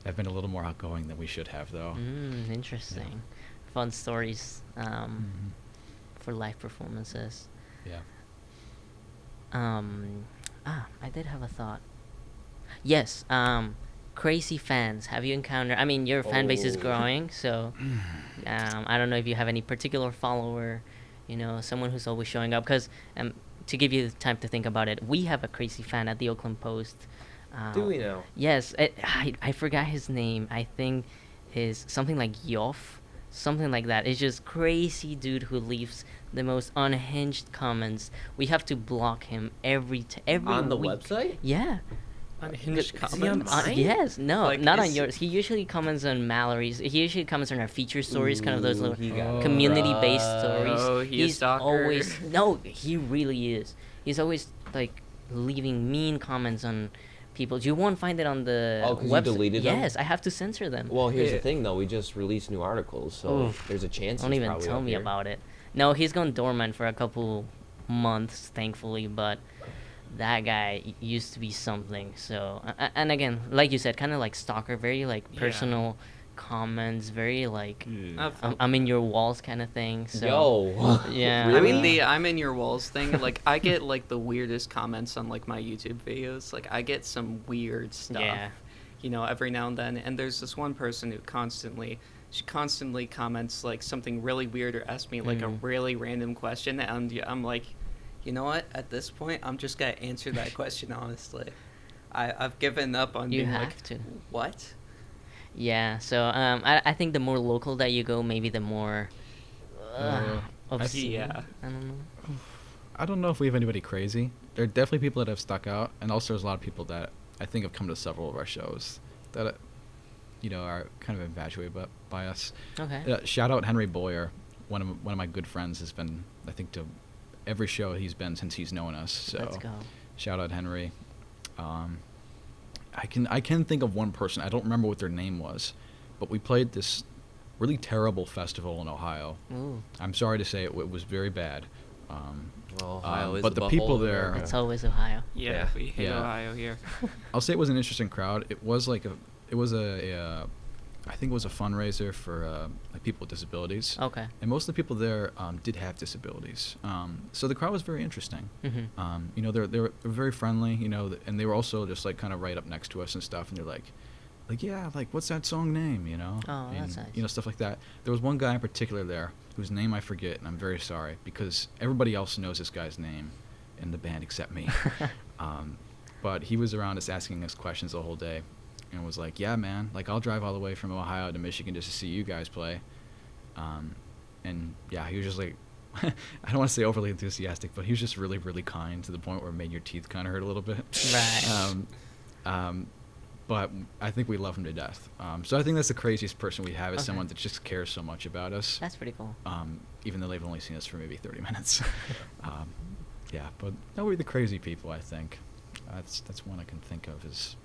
have been a little more outgoing than we should have, though. Interesting. Fun stories Mhm. for live performances. Yeah. I did have a thought. Yes, crazy fans. Have you encountered? I mean, your fan base is Oh. growing, so I don't know if you have any particular follower, someone who's always showing up. Because to give you time to think about it, we have a crazy fan at the Oakland Post. Do we now? Yes, I forgot his name. I think his something like Yoff, something like that. It's just crazy dude who leaves the most unhinged comments. We have to block him every On the week. website? Yeah. Unhinged Is he on comments. mine? Yes, no, Like, not on is- yours. He usually comments on Mallory's. He usually comments on our feature stories, kind of those Ooh, little he got community-based crushed. stories. Oh, he a He's stalker? always no, he really is. He's always like leaving mean comments on people. You won't find it on the Oh, 'cause you website. deleted them? Yes, I have to censor them. Well, here's Yeah. the thing, though. We just released new articles, so Oof. there's a chance. Don't he's even probably tell up me here. about it. No, he's gone dormant for a couple months, thankfully, but that guy used to be something. So, and again, like you said, kind of like stalker, very like Yeah. personal comments, very like I've- I'm in your walls kind of thing. So, Yo. Yeah. Really? I mean, the I'm in your walls thing, like, I get, like, the weirdest comments on, like, my YouTube videos. Like, I get some weird stuff, Yeah. every now and then. And there's this one person who she constantly comments, like, something really weird or asks me, like, a really random question. And I'm like, you know what? At this point, I'm just going to answer that question honestly. I've given up on You being have like, to. what? Yeah. So, I think the more local that you go, maybe the more obscene. Yeah. I don't know. I don't know if we have anybody crazy. There are definitely people that have stuck out, and also there's a lot of people that I think have come to several of our shows that, are kind of infatuated by us. Okay. Shout out Henry Boyer, one of my good friends, has been, I think, to every show he's been since he's known us. So Let's go. shout out Henry. I can think of one person. I don't remember what their name was, but we played this really terrible festival in Ohio. Ooh. I'm sorry to say it was very bad. Well, Ohio is but the butthole people of there- America. It's always Ohio. Yeah, Yeah. we hate Yeah. Ohio here. I'll say it was an interesting crowd. It was I think it was a fundraiser for like people with disabilities. Okay. And most of the people there did have disabilities. So the crowd was very interesting. Mm-hmm. They were very friendly, and they were also just like kind of right up next to us and stuff. And they're like, like, yeah, like, what's that song name, you know? Oh, that's nice. You know, stuff like that. There was one guy in particular there whose name I forget, and I'm very sorry, because everybody else knows this guy's name in the band except me. But he was around us asking us questions the whole day, and was like, yeah, man, like, I'll drive all the way from Ohio to Michigan just to see you guys play. And, yeah, he was just like, I don't want to say overly enthusiastic, but he was just really, really kind to the point where it made your teeth kind of hurt a little bit. Right. But I think we love him to death. So I think that's the craziest person we have is Okay. someone that just cares so much about us. That's pretty cool. Even though they've only seen us for maybe 30 minutes. Yeah, but no, we're the crazy people, I think. That's one I can think of as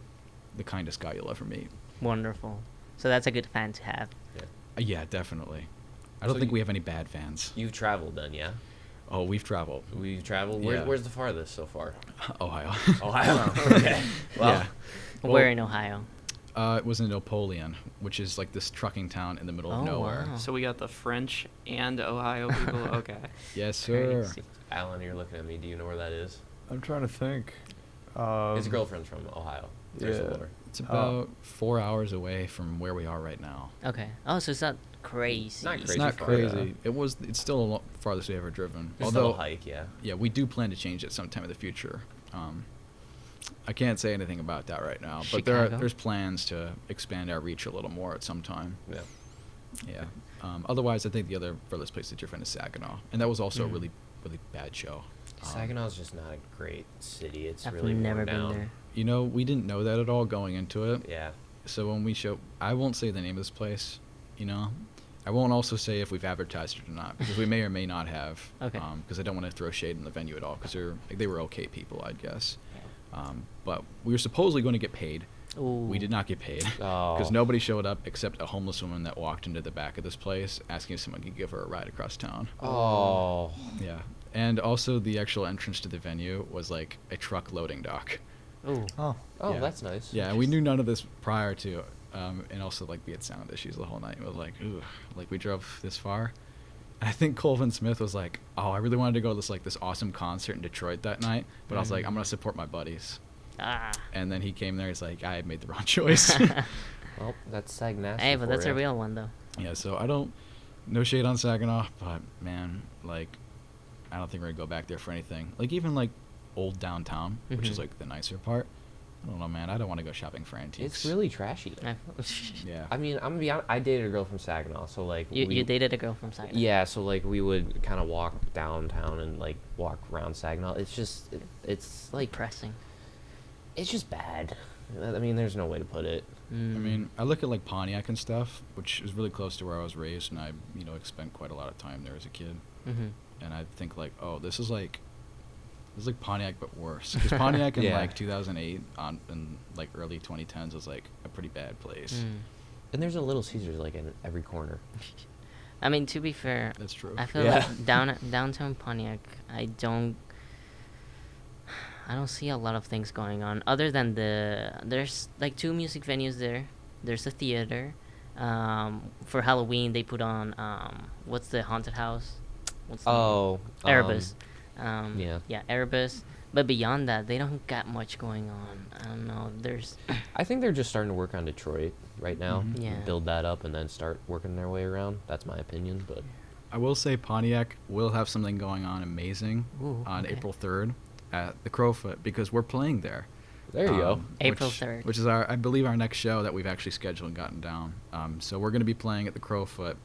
the kindest guy you'll ever meet. Wonderful. So that's a good fan to have. Yeah, definitely. I don't So think you- we have any bad fans. You've traveled then, yeah? Oh, we've traveled. We've traveled. Yeah. Where's the farthest so far? Ohio. Ohio. Okay. Well, Yeah. Where in Ohio? It was in Napoleon, which is like this trucking town in the middle of Oh, nowhere. wow. So we got the French and Ohio people. Okay. Yes, sir. Crazy. Alan, you're looking at me. Do you know where that is? I'm trying to think. His girlfriend's from Ohio. There's yeah. the lore. It's about 4 hours away from where we are right now. Okay. Oh, so it's not crazy. Not It's Crazy not far, crazy. It's still a farthest we've ever driven. It's still Although, a hike, yeah. yeah, we do plan to change it sometime in the future. I can't say anything about that right now, but Chicago? there's plans to expand our reach a little more at some time. Yeah. Yeah. Otherwise, I think the other furthest place that you're from is Saginaw, and that was also a Mm. really, really bad show. Saginaw's just not a great city. It's I've really never worn been down. there. You know, we didn't know that at all going into it. Yeah. So when we show, I won't say the name of this place, you know. I won't also say if we've advertised it or not, because we may or may not have. Okay. Because I don't want to throw shade in the venue at all, because they were okay people, I'd guess. But we were supposedly going to get paid. Ooh. We did not get paid Oh. because nobody showed up except a homeless woman that walked into the back of this place asking if someone could give her a ride across town. Oh. Yeah. And also the actual entrance to the venue was like a truck loading dock. Ooh. Oh. Oh, Yeah. that's nice. Yeah, we knew none of this prior to, and also like we had sound issues the whole night. It was like, ooh, like we drove this far. And I think Colvin Smith was like, oh, I really wanted to go to this awesome concert in Detroit that night, but I was like, I'm gonna support my buddies. Ah. And then he came there. He's like, I had made the wrong choice. Well, that's Saginaw. Hey, but that's a real one though. Yeah, so I don't, no shade on Saginaw, but man, like, I don't think we're gonna go back there for anything. Like even like old downtown, which is Mhm. like the nicer part. I don't know, man. I don't want to go shopping for antiques. It's really trashy. I- Yeah. I mean, I'm gonna be honest. I dated a girl from Saginaw, so like. you dated a girl from Saginaw. Yeah, so like we would kind of walk downtown and like walk around Saginaw. It's just, it's like, Depressing. it's just bad. I mean, there's no way to put it. I mean, I look at like Pontiac and stuff, which is really close to where I was raised, and I, spent quite a lot of time there as a kid. Mm-hmm. And I think like, oh, this is like Pontiac but worse. Because Pontiac in Yeah. like 2008 and like early 2010s was like a pretty bad place. And there's a Little Caesars like in every corner. I mean, to be fair, That's true. I feel Yeah. like downtown Pontiac, I don't see a lot of things going on other than there's like 2 music venues there. There's a theater. For Halloween they put on what's the haunted house? What's the name? Oh. Erebus. yeah. Yeah, Erebus. But beyond that, they don't got much going on. I don't know. There's I think they're just starting to work on Detroit right now. Mhm. Yeah. Build that up and then start working their way around. That's my opinion, but I will say Pontiac will have something going on amazing Ooh, on okay. April 3rd at the Crowfoot because we're playing there. there you go. April which- 3rd. Which is I believe our next show that we've actually scheduled and gotten down. So we're going to be playing at the Crowfoot.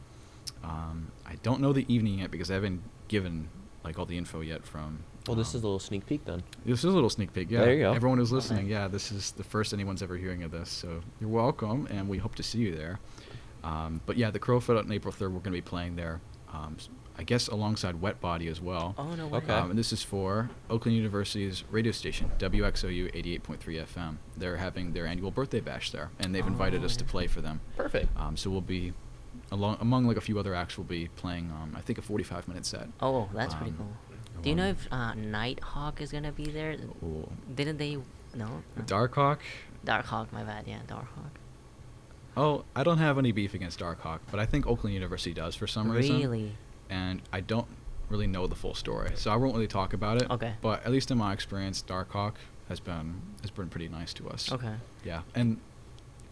I don't know the evening yet because I haven't given like all the info yet from. Well, this is a little sneak peek then. This is a little sneak peek. Yeah. There you go. Everyone who's listening, yeah, this is the first anyone's ever hearing of this, so you're welcome, and we hope to see you there. But yeah, the Crowfoot on April 3rd, we're going to be playing there. I guess alongside Wet Body as well. Oh no way. Okay. And this is for Oakland University's radio station, WXOU 88.3 FM. They're having their annual birthday bash there, and they've invited us to Oh. play for them. Perfect. So we'll be, among like a few other acts, we'll be playing, I think, a 45-minute set. Oh, that's pretty Um, cool. Do you know if Nighthawk is gonna be there? Ooh. Didn't they? No. Darkhawk? Darkhawk, my bad. Yeah, Darkhawk. Oh, I don't have any beef against Darkhawk, but I think Oakland University does for some reason. Really? And I don't really know the full story, so I won't really talk about it. Okay. But at least in my experience, Darkhawk has been pretty nice to us. Okay. Yeah, and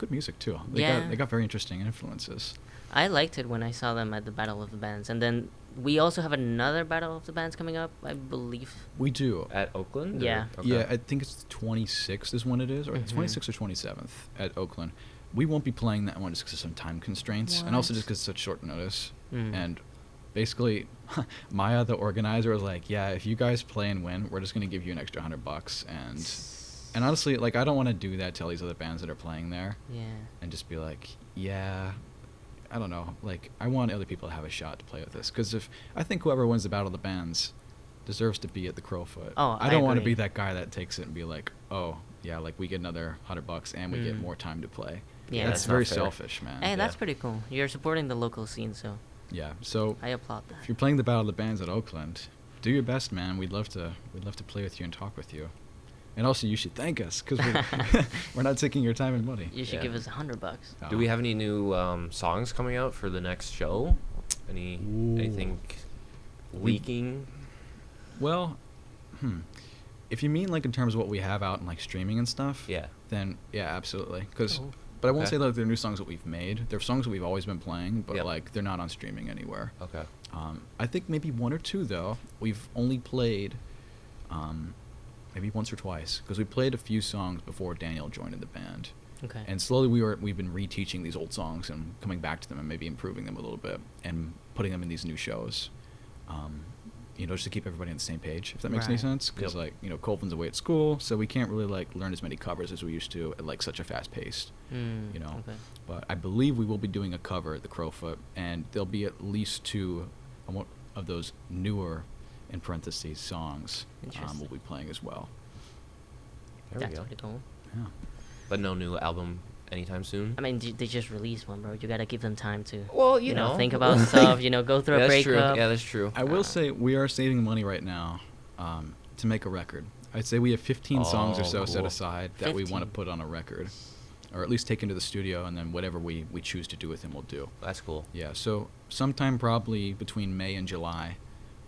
good music too. Yeah. They got very interesting influences. I liked it when I saw them at the Battle of the Bands, and then we also have another Battle of the Bands coming up, I believe. We do. At Oakland? Yeah. Okay. Yeah, I think it's the 26th is when it is, or Mhm. 26th or 27th at Oakland. We won't be playing that one just because of some time constraints, and also What? just because it's such short notice. Mm. And basically, Maya, the organizer, was like, "Yeah, if you guys play and win, we're just gonna give you an extra $100." And honestly, like, I don't want to do that to all these other bands that are playing there, Yeah. and just be like, "Yeah, I don't know." Like, I want other people to have a shot to play with this, because I think whoever wins the Battle of the Bands deserves to be at the Crowfoot. Oh, I I don't want to agree. be that guy that takes it and be like, "Oh, yeah, like we get another $100 and we get Mm. more time to play." Yeah, that's that's not very fair. selfish, man. Hey, that's Yeah. pretty cool. You're supporting the local scene, so Yeah. So I applaud that. if you're playing the Battle of the Bands at Oakland, do your best, man. We'd love to play with you and talk with you. And also, you should thank us because we're not taking your time and money. You should Yeah. give us $100. Do we have any new songs coming out for the next show? Anything leaking? Well, if you mean like in terms of what we have out in like streaming and stuff, Yeah. then yeah, absolutely. Oh. But I won't Okay. say that they're new songs that we've made. They're songs that we've always been playing, but Yep. like they're not on streaming anywhere. Okay. I think maybe one or two though. We've only played, maybe once or twice, because we played a few songs before Daniel joined in the band. Okay. And slowly we've been reteaching these old songs and coming back to them and maybe improving them a little bit and putting them in these new shows. Just to keep everybody on the same page, if that makes any Right. sense. Because Yep. Colvin's away at school, so we can't really like learn as many covers as we used to at like such a fast pace. Okay. But I believe we will be doing a cover at the Crowfoot, and there'll be at least two of those newer, in parentheses, songs we'll Interesting. be playing as well. There That's we go. pretty cool. Yeah. But no new album anytime soon? I mean, they just released one, bro. You gotta give them time to, Well, think about stuff. Go through Yeah, a that's true. breakup. Yeah, that's true. I will say we are saving money right now to make a record. I'd say we have 15 songs or Oh, so set cool. aside that we want to 15. put on a record, or at least take into the studio, and then whatever we choose to do with them, we'll do. That's cool. Yeah, so sometime probably between May and July,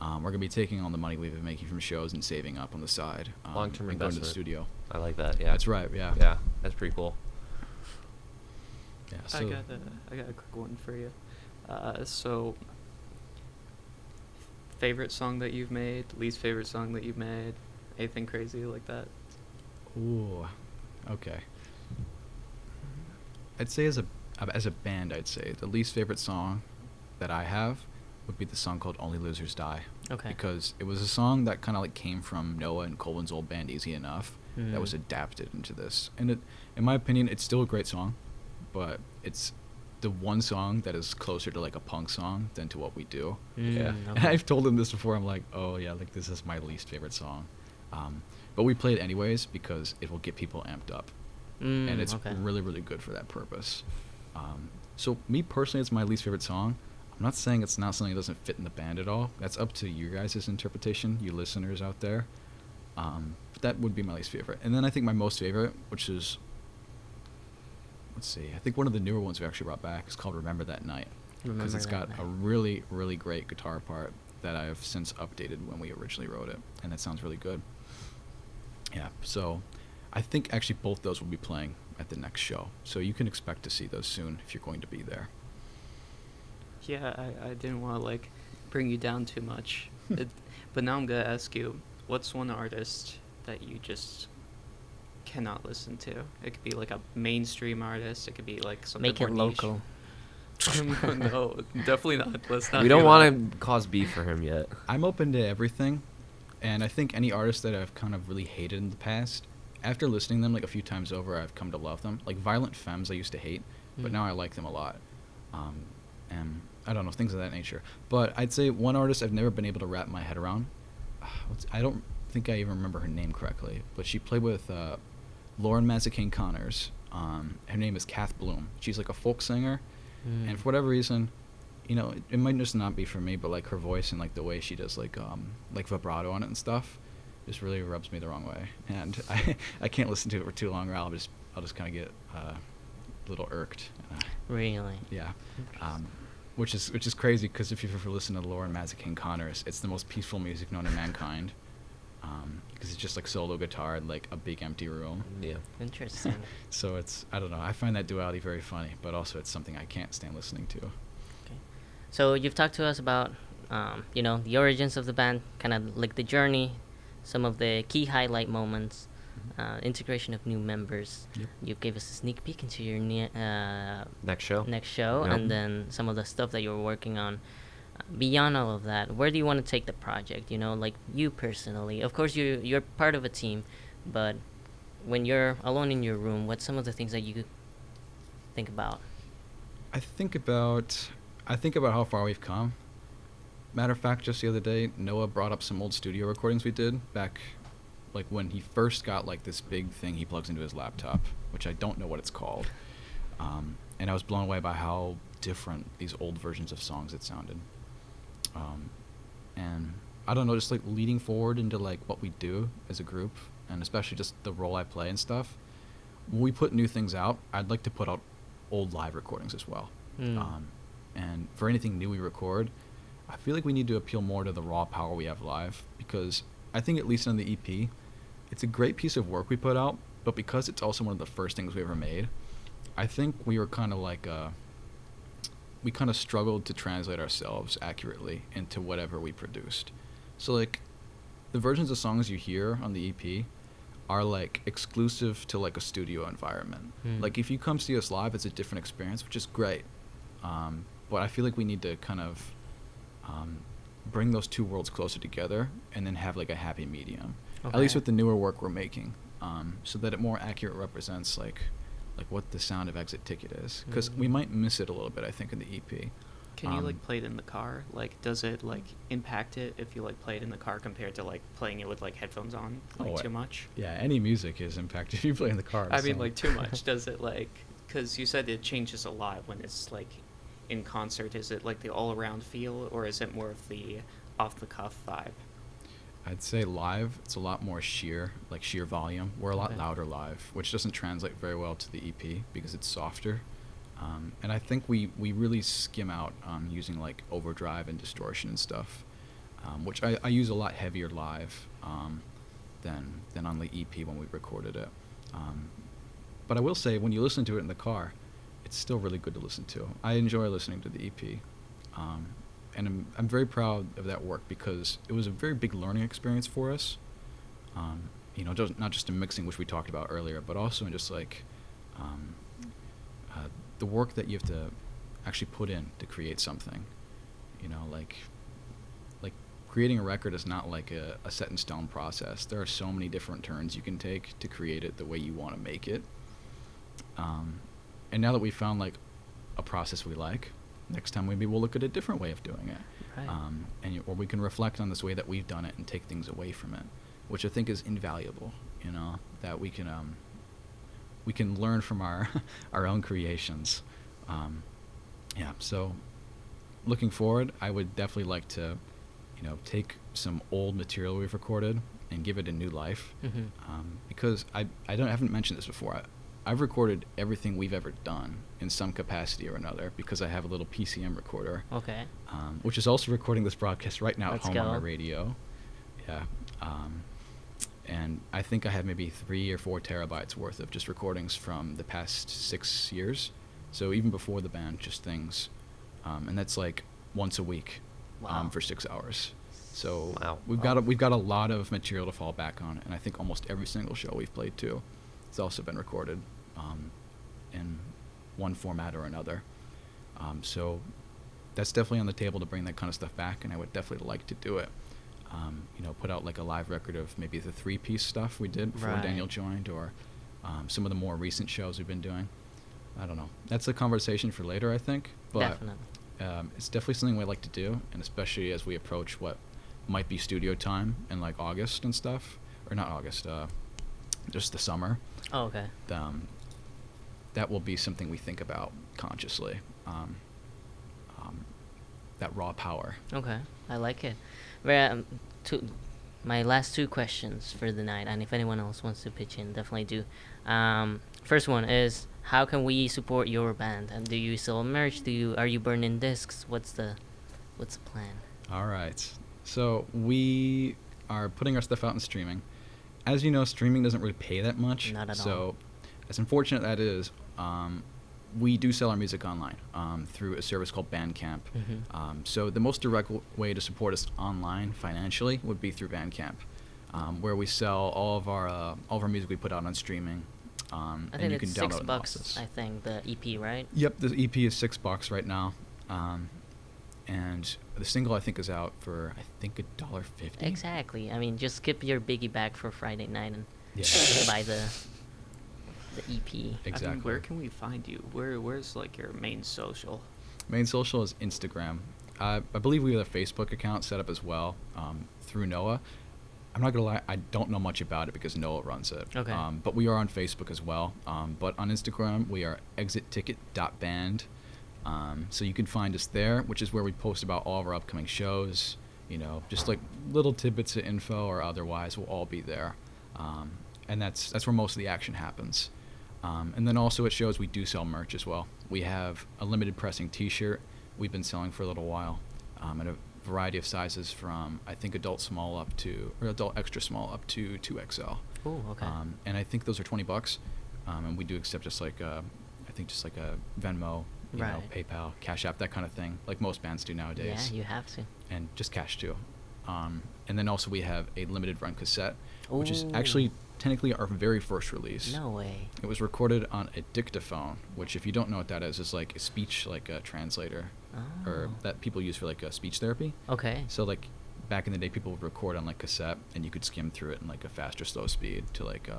we're going to be taking all the money we've been making from shows and saving up on the side. Long-term and going to the investment. studio. I like that. Yeah. That's right, yeah. Yeah, that's pretty cool. Yeah, I so got a quick one for you. So, favorite song that you've made, least favorite song that you've made, anything crazy like that? Ooh, okay. I'd say as a band, I'd say the least favorite song that I have would be the song called "Only Losers Die." Okay. Because it was a song that kind of like came from Noah and Colvin's old band Easy Enough, that was Mm. adapted into this, and in my opinion, it's still a great song, but it's the one song that is closer to like a punk song than to what we do. Yeah. And Okay. I've told him this before. I'm like, oh yeah, like this is my least favorite song, but we play it anyways because it will get people amped up, and it's okay. really really good for that purpose. So me personally, it's my least favorite song. I'm not saying it's not something that doesn't fit in the band at all. That's up to you guys' interpretation, you listeners out there. But that would be my least favorite. And then I think my most favorite, which is, let's see, I think one of the newer ones we actually brought back is called Remember That Night. Because Remember it's That got Night. a really, really great guitar part that I have since updated when we originally wrote it. And it sounds really good. Yeah, so I think actually both those will be playing at the next show. So you can expect to see those soon if you're going to be there. Yeah, I didn't want to like bring you down too much, but now I'm gonna ask you, what's one artist that you just cannot listen to? It could be like a mainstream artist. It could be like something Make it more niche. local. No, definitely not. Let's not. We do don't that. want to cause beef for him yet. I'm open to everything, and I think any artist that I've kind of really hated in the past, after listening to them like a few times over, I've come to love them. Like Violent Femmes, I used to hate, but Mm. now I like them a lot. And I don't know, things of that nature. But I'd say one artist I've never been able to wrap my head around. I don't think I even remember her name correctly, but she played with Lauren Mazikane Connors. Her name is Kath Bloom. She's like a folk singer, Mm. and for whatever reason, it might just not be for me, but like her voice and like the way she does like vibrato on it and stuff, just really rubs me the wrong way, and I can't listen to it for too long, or I'll just kind of get a little irked. Really? Yeah, which is crazy because if you've ever listened to Lauren Mazikane Connors, it's the most peaceful music known to mankind. because it's just like solo guitar in like a big empty room. Yeah. Interesting. So it's, I don't know, I find that duality very funny, but also it's something I can't stand listening to. So you've talked to us about, the origins of the band, kind of like the journey, some of the key highlight moments, integration of new members. Yep. You gave us a sneak peek into your Next show. next show, Yep. and then some of the stuff that you were working on. Beyond all of that, where do you want to take the project? Like you personally. Of course, you're part of a team, but when you're alone in your room, what's some of the things that you think about? I think about how far we've come. Matter of fact, just the other day, Noah brought up some old studio recordings we did back, like when he first got like this big thing he plugs into his laptop, which I don't know what it's called. And I was blown away by how different these old versions of songs had sounded. And I don't know, just like leading forward into like what we do as a group, and especially just the role I play and stuff. When we put new things out, I'd like to put out old live recordings as well. And for anything new we record, I feel like we need to appeal more to the raw power we have live, because I think at least on the EP, it's a great piece of work we put out, but because it's also one of the first things we ever made, I think we were kind of like we kind of struggled to translate ourselves accurately into whatever we produced. So like the versions of songs you hear on the EP are like exclusive to like a studio environment. Like if you come see us live, it's a different experience, which is great. But I feel like we need to kind of bring those two worlds closer together and then have like a happy medium, at least with the newer work we're making, so that it more accurately represents like what the sound of Exit Ticket is, because we might miss it a little bit, I think, in the EP. Can you like play it in the car? Like, does it like impact it if you like play it in the car compared to like playing it with like headphones on, like too much? Yeah, any music is impacted if you play in the car. I mean, like too much. Does it like? Because you said it changes a lot when it's like in concert. Is it like the all-around feel, or is it more of the off-the-cuff vibe? I'd say live, it's a lot more sheer volume. We're a lot louder live, which doesn't translate very well to the EP because it's softer. And I think we really skim out using like overdrive and distortion and stuff, which I use a lot heavier live than on the EP when we recorded it. But I will say, when you listen to it in the car, it's still really good to listen to. I enjoy listening to the EP. And I'm very proud of that work because it was a very big learning experience for us. Not just in mixing, which we talked about earlier, but also in just like the work that you have to actually put in to create something. Like creating a record is not like a set in stone process. There are so many different turns you can take to create it the way you want to make it. And now that we've found like a process we like, next time maybe we'll look at a different way of doing it. Right. Or we can reflect on this way that we've done it and take things away from it, which I think is invaluable. That we can learn from our our own creations. So looking forward, I would definitely like to take some old material we've recorded and give it a new life. Because I haven't mentioned this before. I've recorded everything we've ever done in some capacity or another because I have a little PCM recorder. Okay. Which is also recording this broadcast right now Let's at home go. on my radio. Yeah. And I think I have maybe 3 or 4 terabytes worth of just recordings from the past 6 years. So even before the band, just things. And that's like once a week. Wow. For 6 hours. So Wow. we've got a lot of material to fall back on, and I think almost every single show we've played to, it's also been recorded in one format or another. So that's definitely on the table to bring that kind of stuff back, and I would definitely like to do it. Put out like a live record of maybe the 3-piece stuff we did before Right. Daniel joined, or some of the more recent shows we've been doing. I don't know. That's a conversation for later, I think. But Definitely. it's definitely something we'd like to do, and especially as we approach what might be studio time in like August and stuff, or not August, just the summer. Oh, okay. That will be something we think about consciously. That raw power. Okay, I like it. My last 2 questions for the night, and if anyone else wants to pitch in, definitely do. First one is, how can we support your band? And do you sell merch? Are you burning discs? What's the plan? All right. So we are putting our stuff out in streaming. As you know, streaming doesn't really pay that much. Not at all. So, as unfortunate that is, we do sell our music online through a service called Bandcamp. So the most direct way to support us online financially would be through Bandcamp, where we sell all of our music we put out on streaming. I And think you can it's download it in $6. Office. I think the EP, right? Yep, the EP is $6 right now, and the single I think is out for $1.50. Exactly. I mean, just skip your biggie bag for Friday night and Yeah. buy the EP. Exactly. I mean, where can we find you? Where's like your main social? Main social is Instagram. I believe we have a Facebook account set up as well through Noah. I'm not gonna lie, I don't know much about it because Noah runs it. Okay. But we are on Facebook as well. But on Instagram, we are exitticket.band. So you can find us there, which is where we post about all of our upcoming shows. You know, just like little tidbits of info or otherwise will all be there. And that's where most of the action happens. And then also at shows we do sell merch as well. We have a limited pressing T-shirt we've been selling for a little while, in a variety of sizes from I think adult extra small up to 2XL. Oh, okay. And I think those are $20. And we do accept just like a Venmo, you know, Right. PayPal, Cash App, that kind of thing, like most bands do nowadays. Yeah, you have to. And just cash too. And then also we have a limited run cassette, which is Ooh. actually technically our very first release. No way. It was recorded on a dictaphone, which if you don't know what that is like a speech translator, or Oh. that people use for like speech therapy. Okay. So like back in the day, people would record on like cassette, and you could skim through it in like a fast or slow speed to like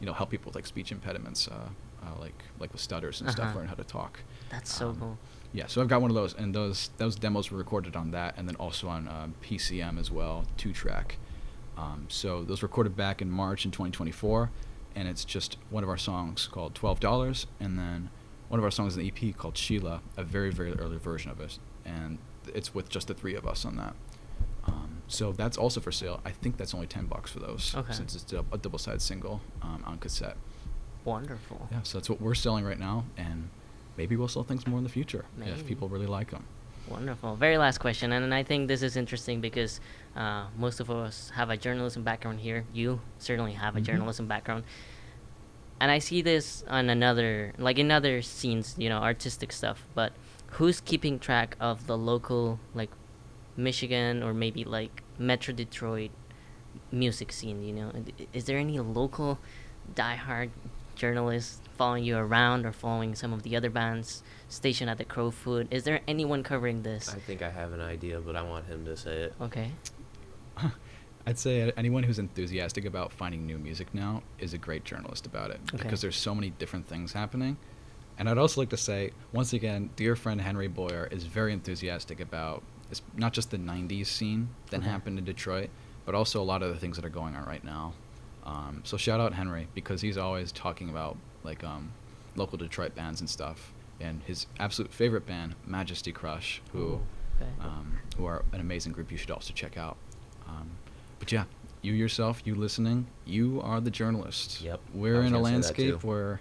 help people with like speech impediments, like with stutters and stuff, Uh-huh. learn how to talk. That's so Um, cool. Yeah, so I've got one of those, and those demos were recorded on that, and then also on PCM as well, 2-track. So those recorded back in March in 2024, and it's just one of our songs called $12, and then one of our songs in the EP called Sheila, a very, very early version of it, and it's with just the three of us on that. So that's also for sale. I think that's only $10 for those, Okay. since it's a double-sided single on cassette. Wonderful. Yeah, so that's what we're selling right now, and maybe we'll sell things more in the future Maybe. if people really like them. Wonderful. Very last question, and I think this is interesting because most of us have a journalism background here. You certainly have a Mhm. journalism background, and I see this on in other scenes, artistic stuff. But who's keeping track of the local, like Michigan or maybe like Metro Detroit music scene? Is there any local diehard journalists following you around or following some of the other bands stationed at the Crow Food? Is there anyone covering this? I think I have an idea, but I want him to say it. Okay. I'd say anyone who's enthusiastic about finding new music now is a great journalist about it, Okay. because there's so many different things happening. And I'd also like to say, once again, dear friend Henry Boyer is very enthusiastic about not just the 90s scene that Okay. happened in Detroit, but also a lot of the things that are going on right now. So shout out Henry, because he's always talking about like local Detroit bands and stuff. And his absolute favorite band, Majesty Crush, who Okay. who are an amazing group you should also check out. But yeah, you yourself, you listening, you are the journalist. Yep, I We're was in a gonna say that landscape too. where,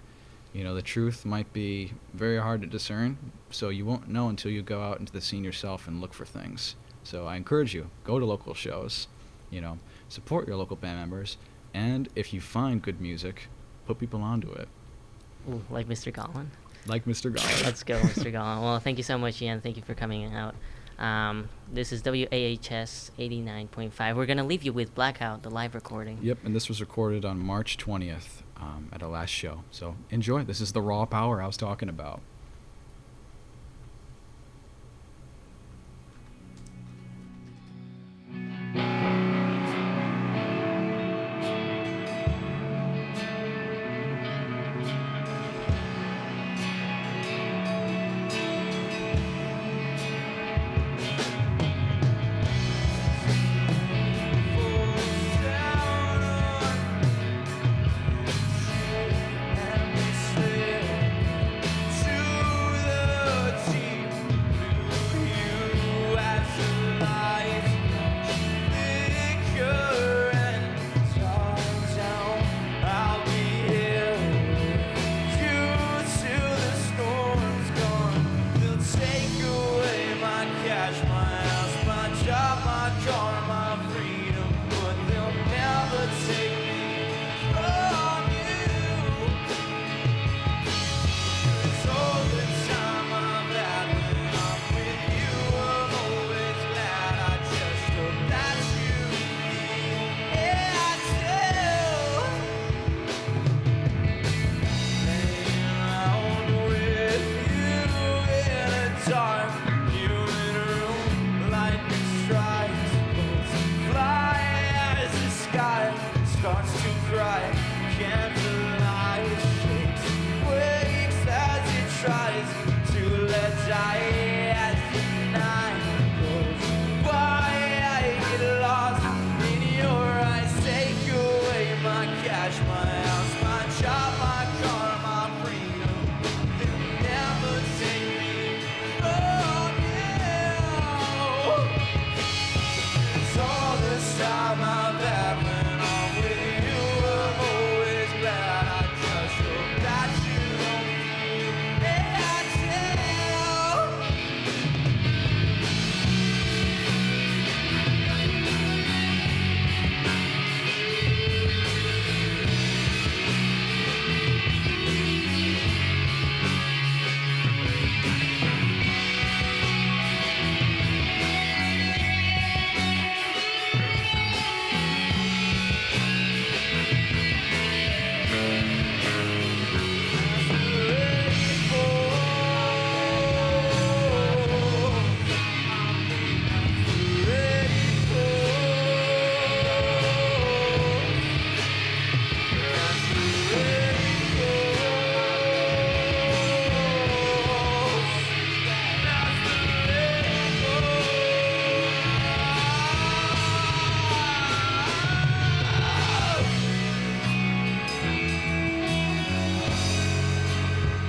the truth might be very hard to discern, so you won't know until you go out into the scene yourself and look for things. So I encourage you, go to local shows, support your local band members, and if you find good music, put people onto it. Ooh, like Mr. Gollin. Like Mr. Gollin. Let's go, Mr. Gollin. Well, thank you so much, Ian. Thank you for coming out. This is WAHS 89.5. We're going to leave you with Blackout, the live recording. Yep, and this was recorded on March 20th at our last show. So enjoy. This is the raw power I was talking about. To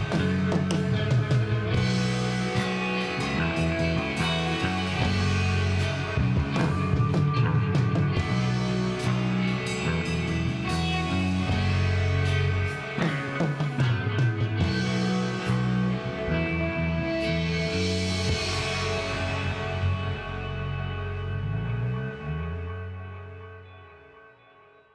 Bye.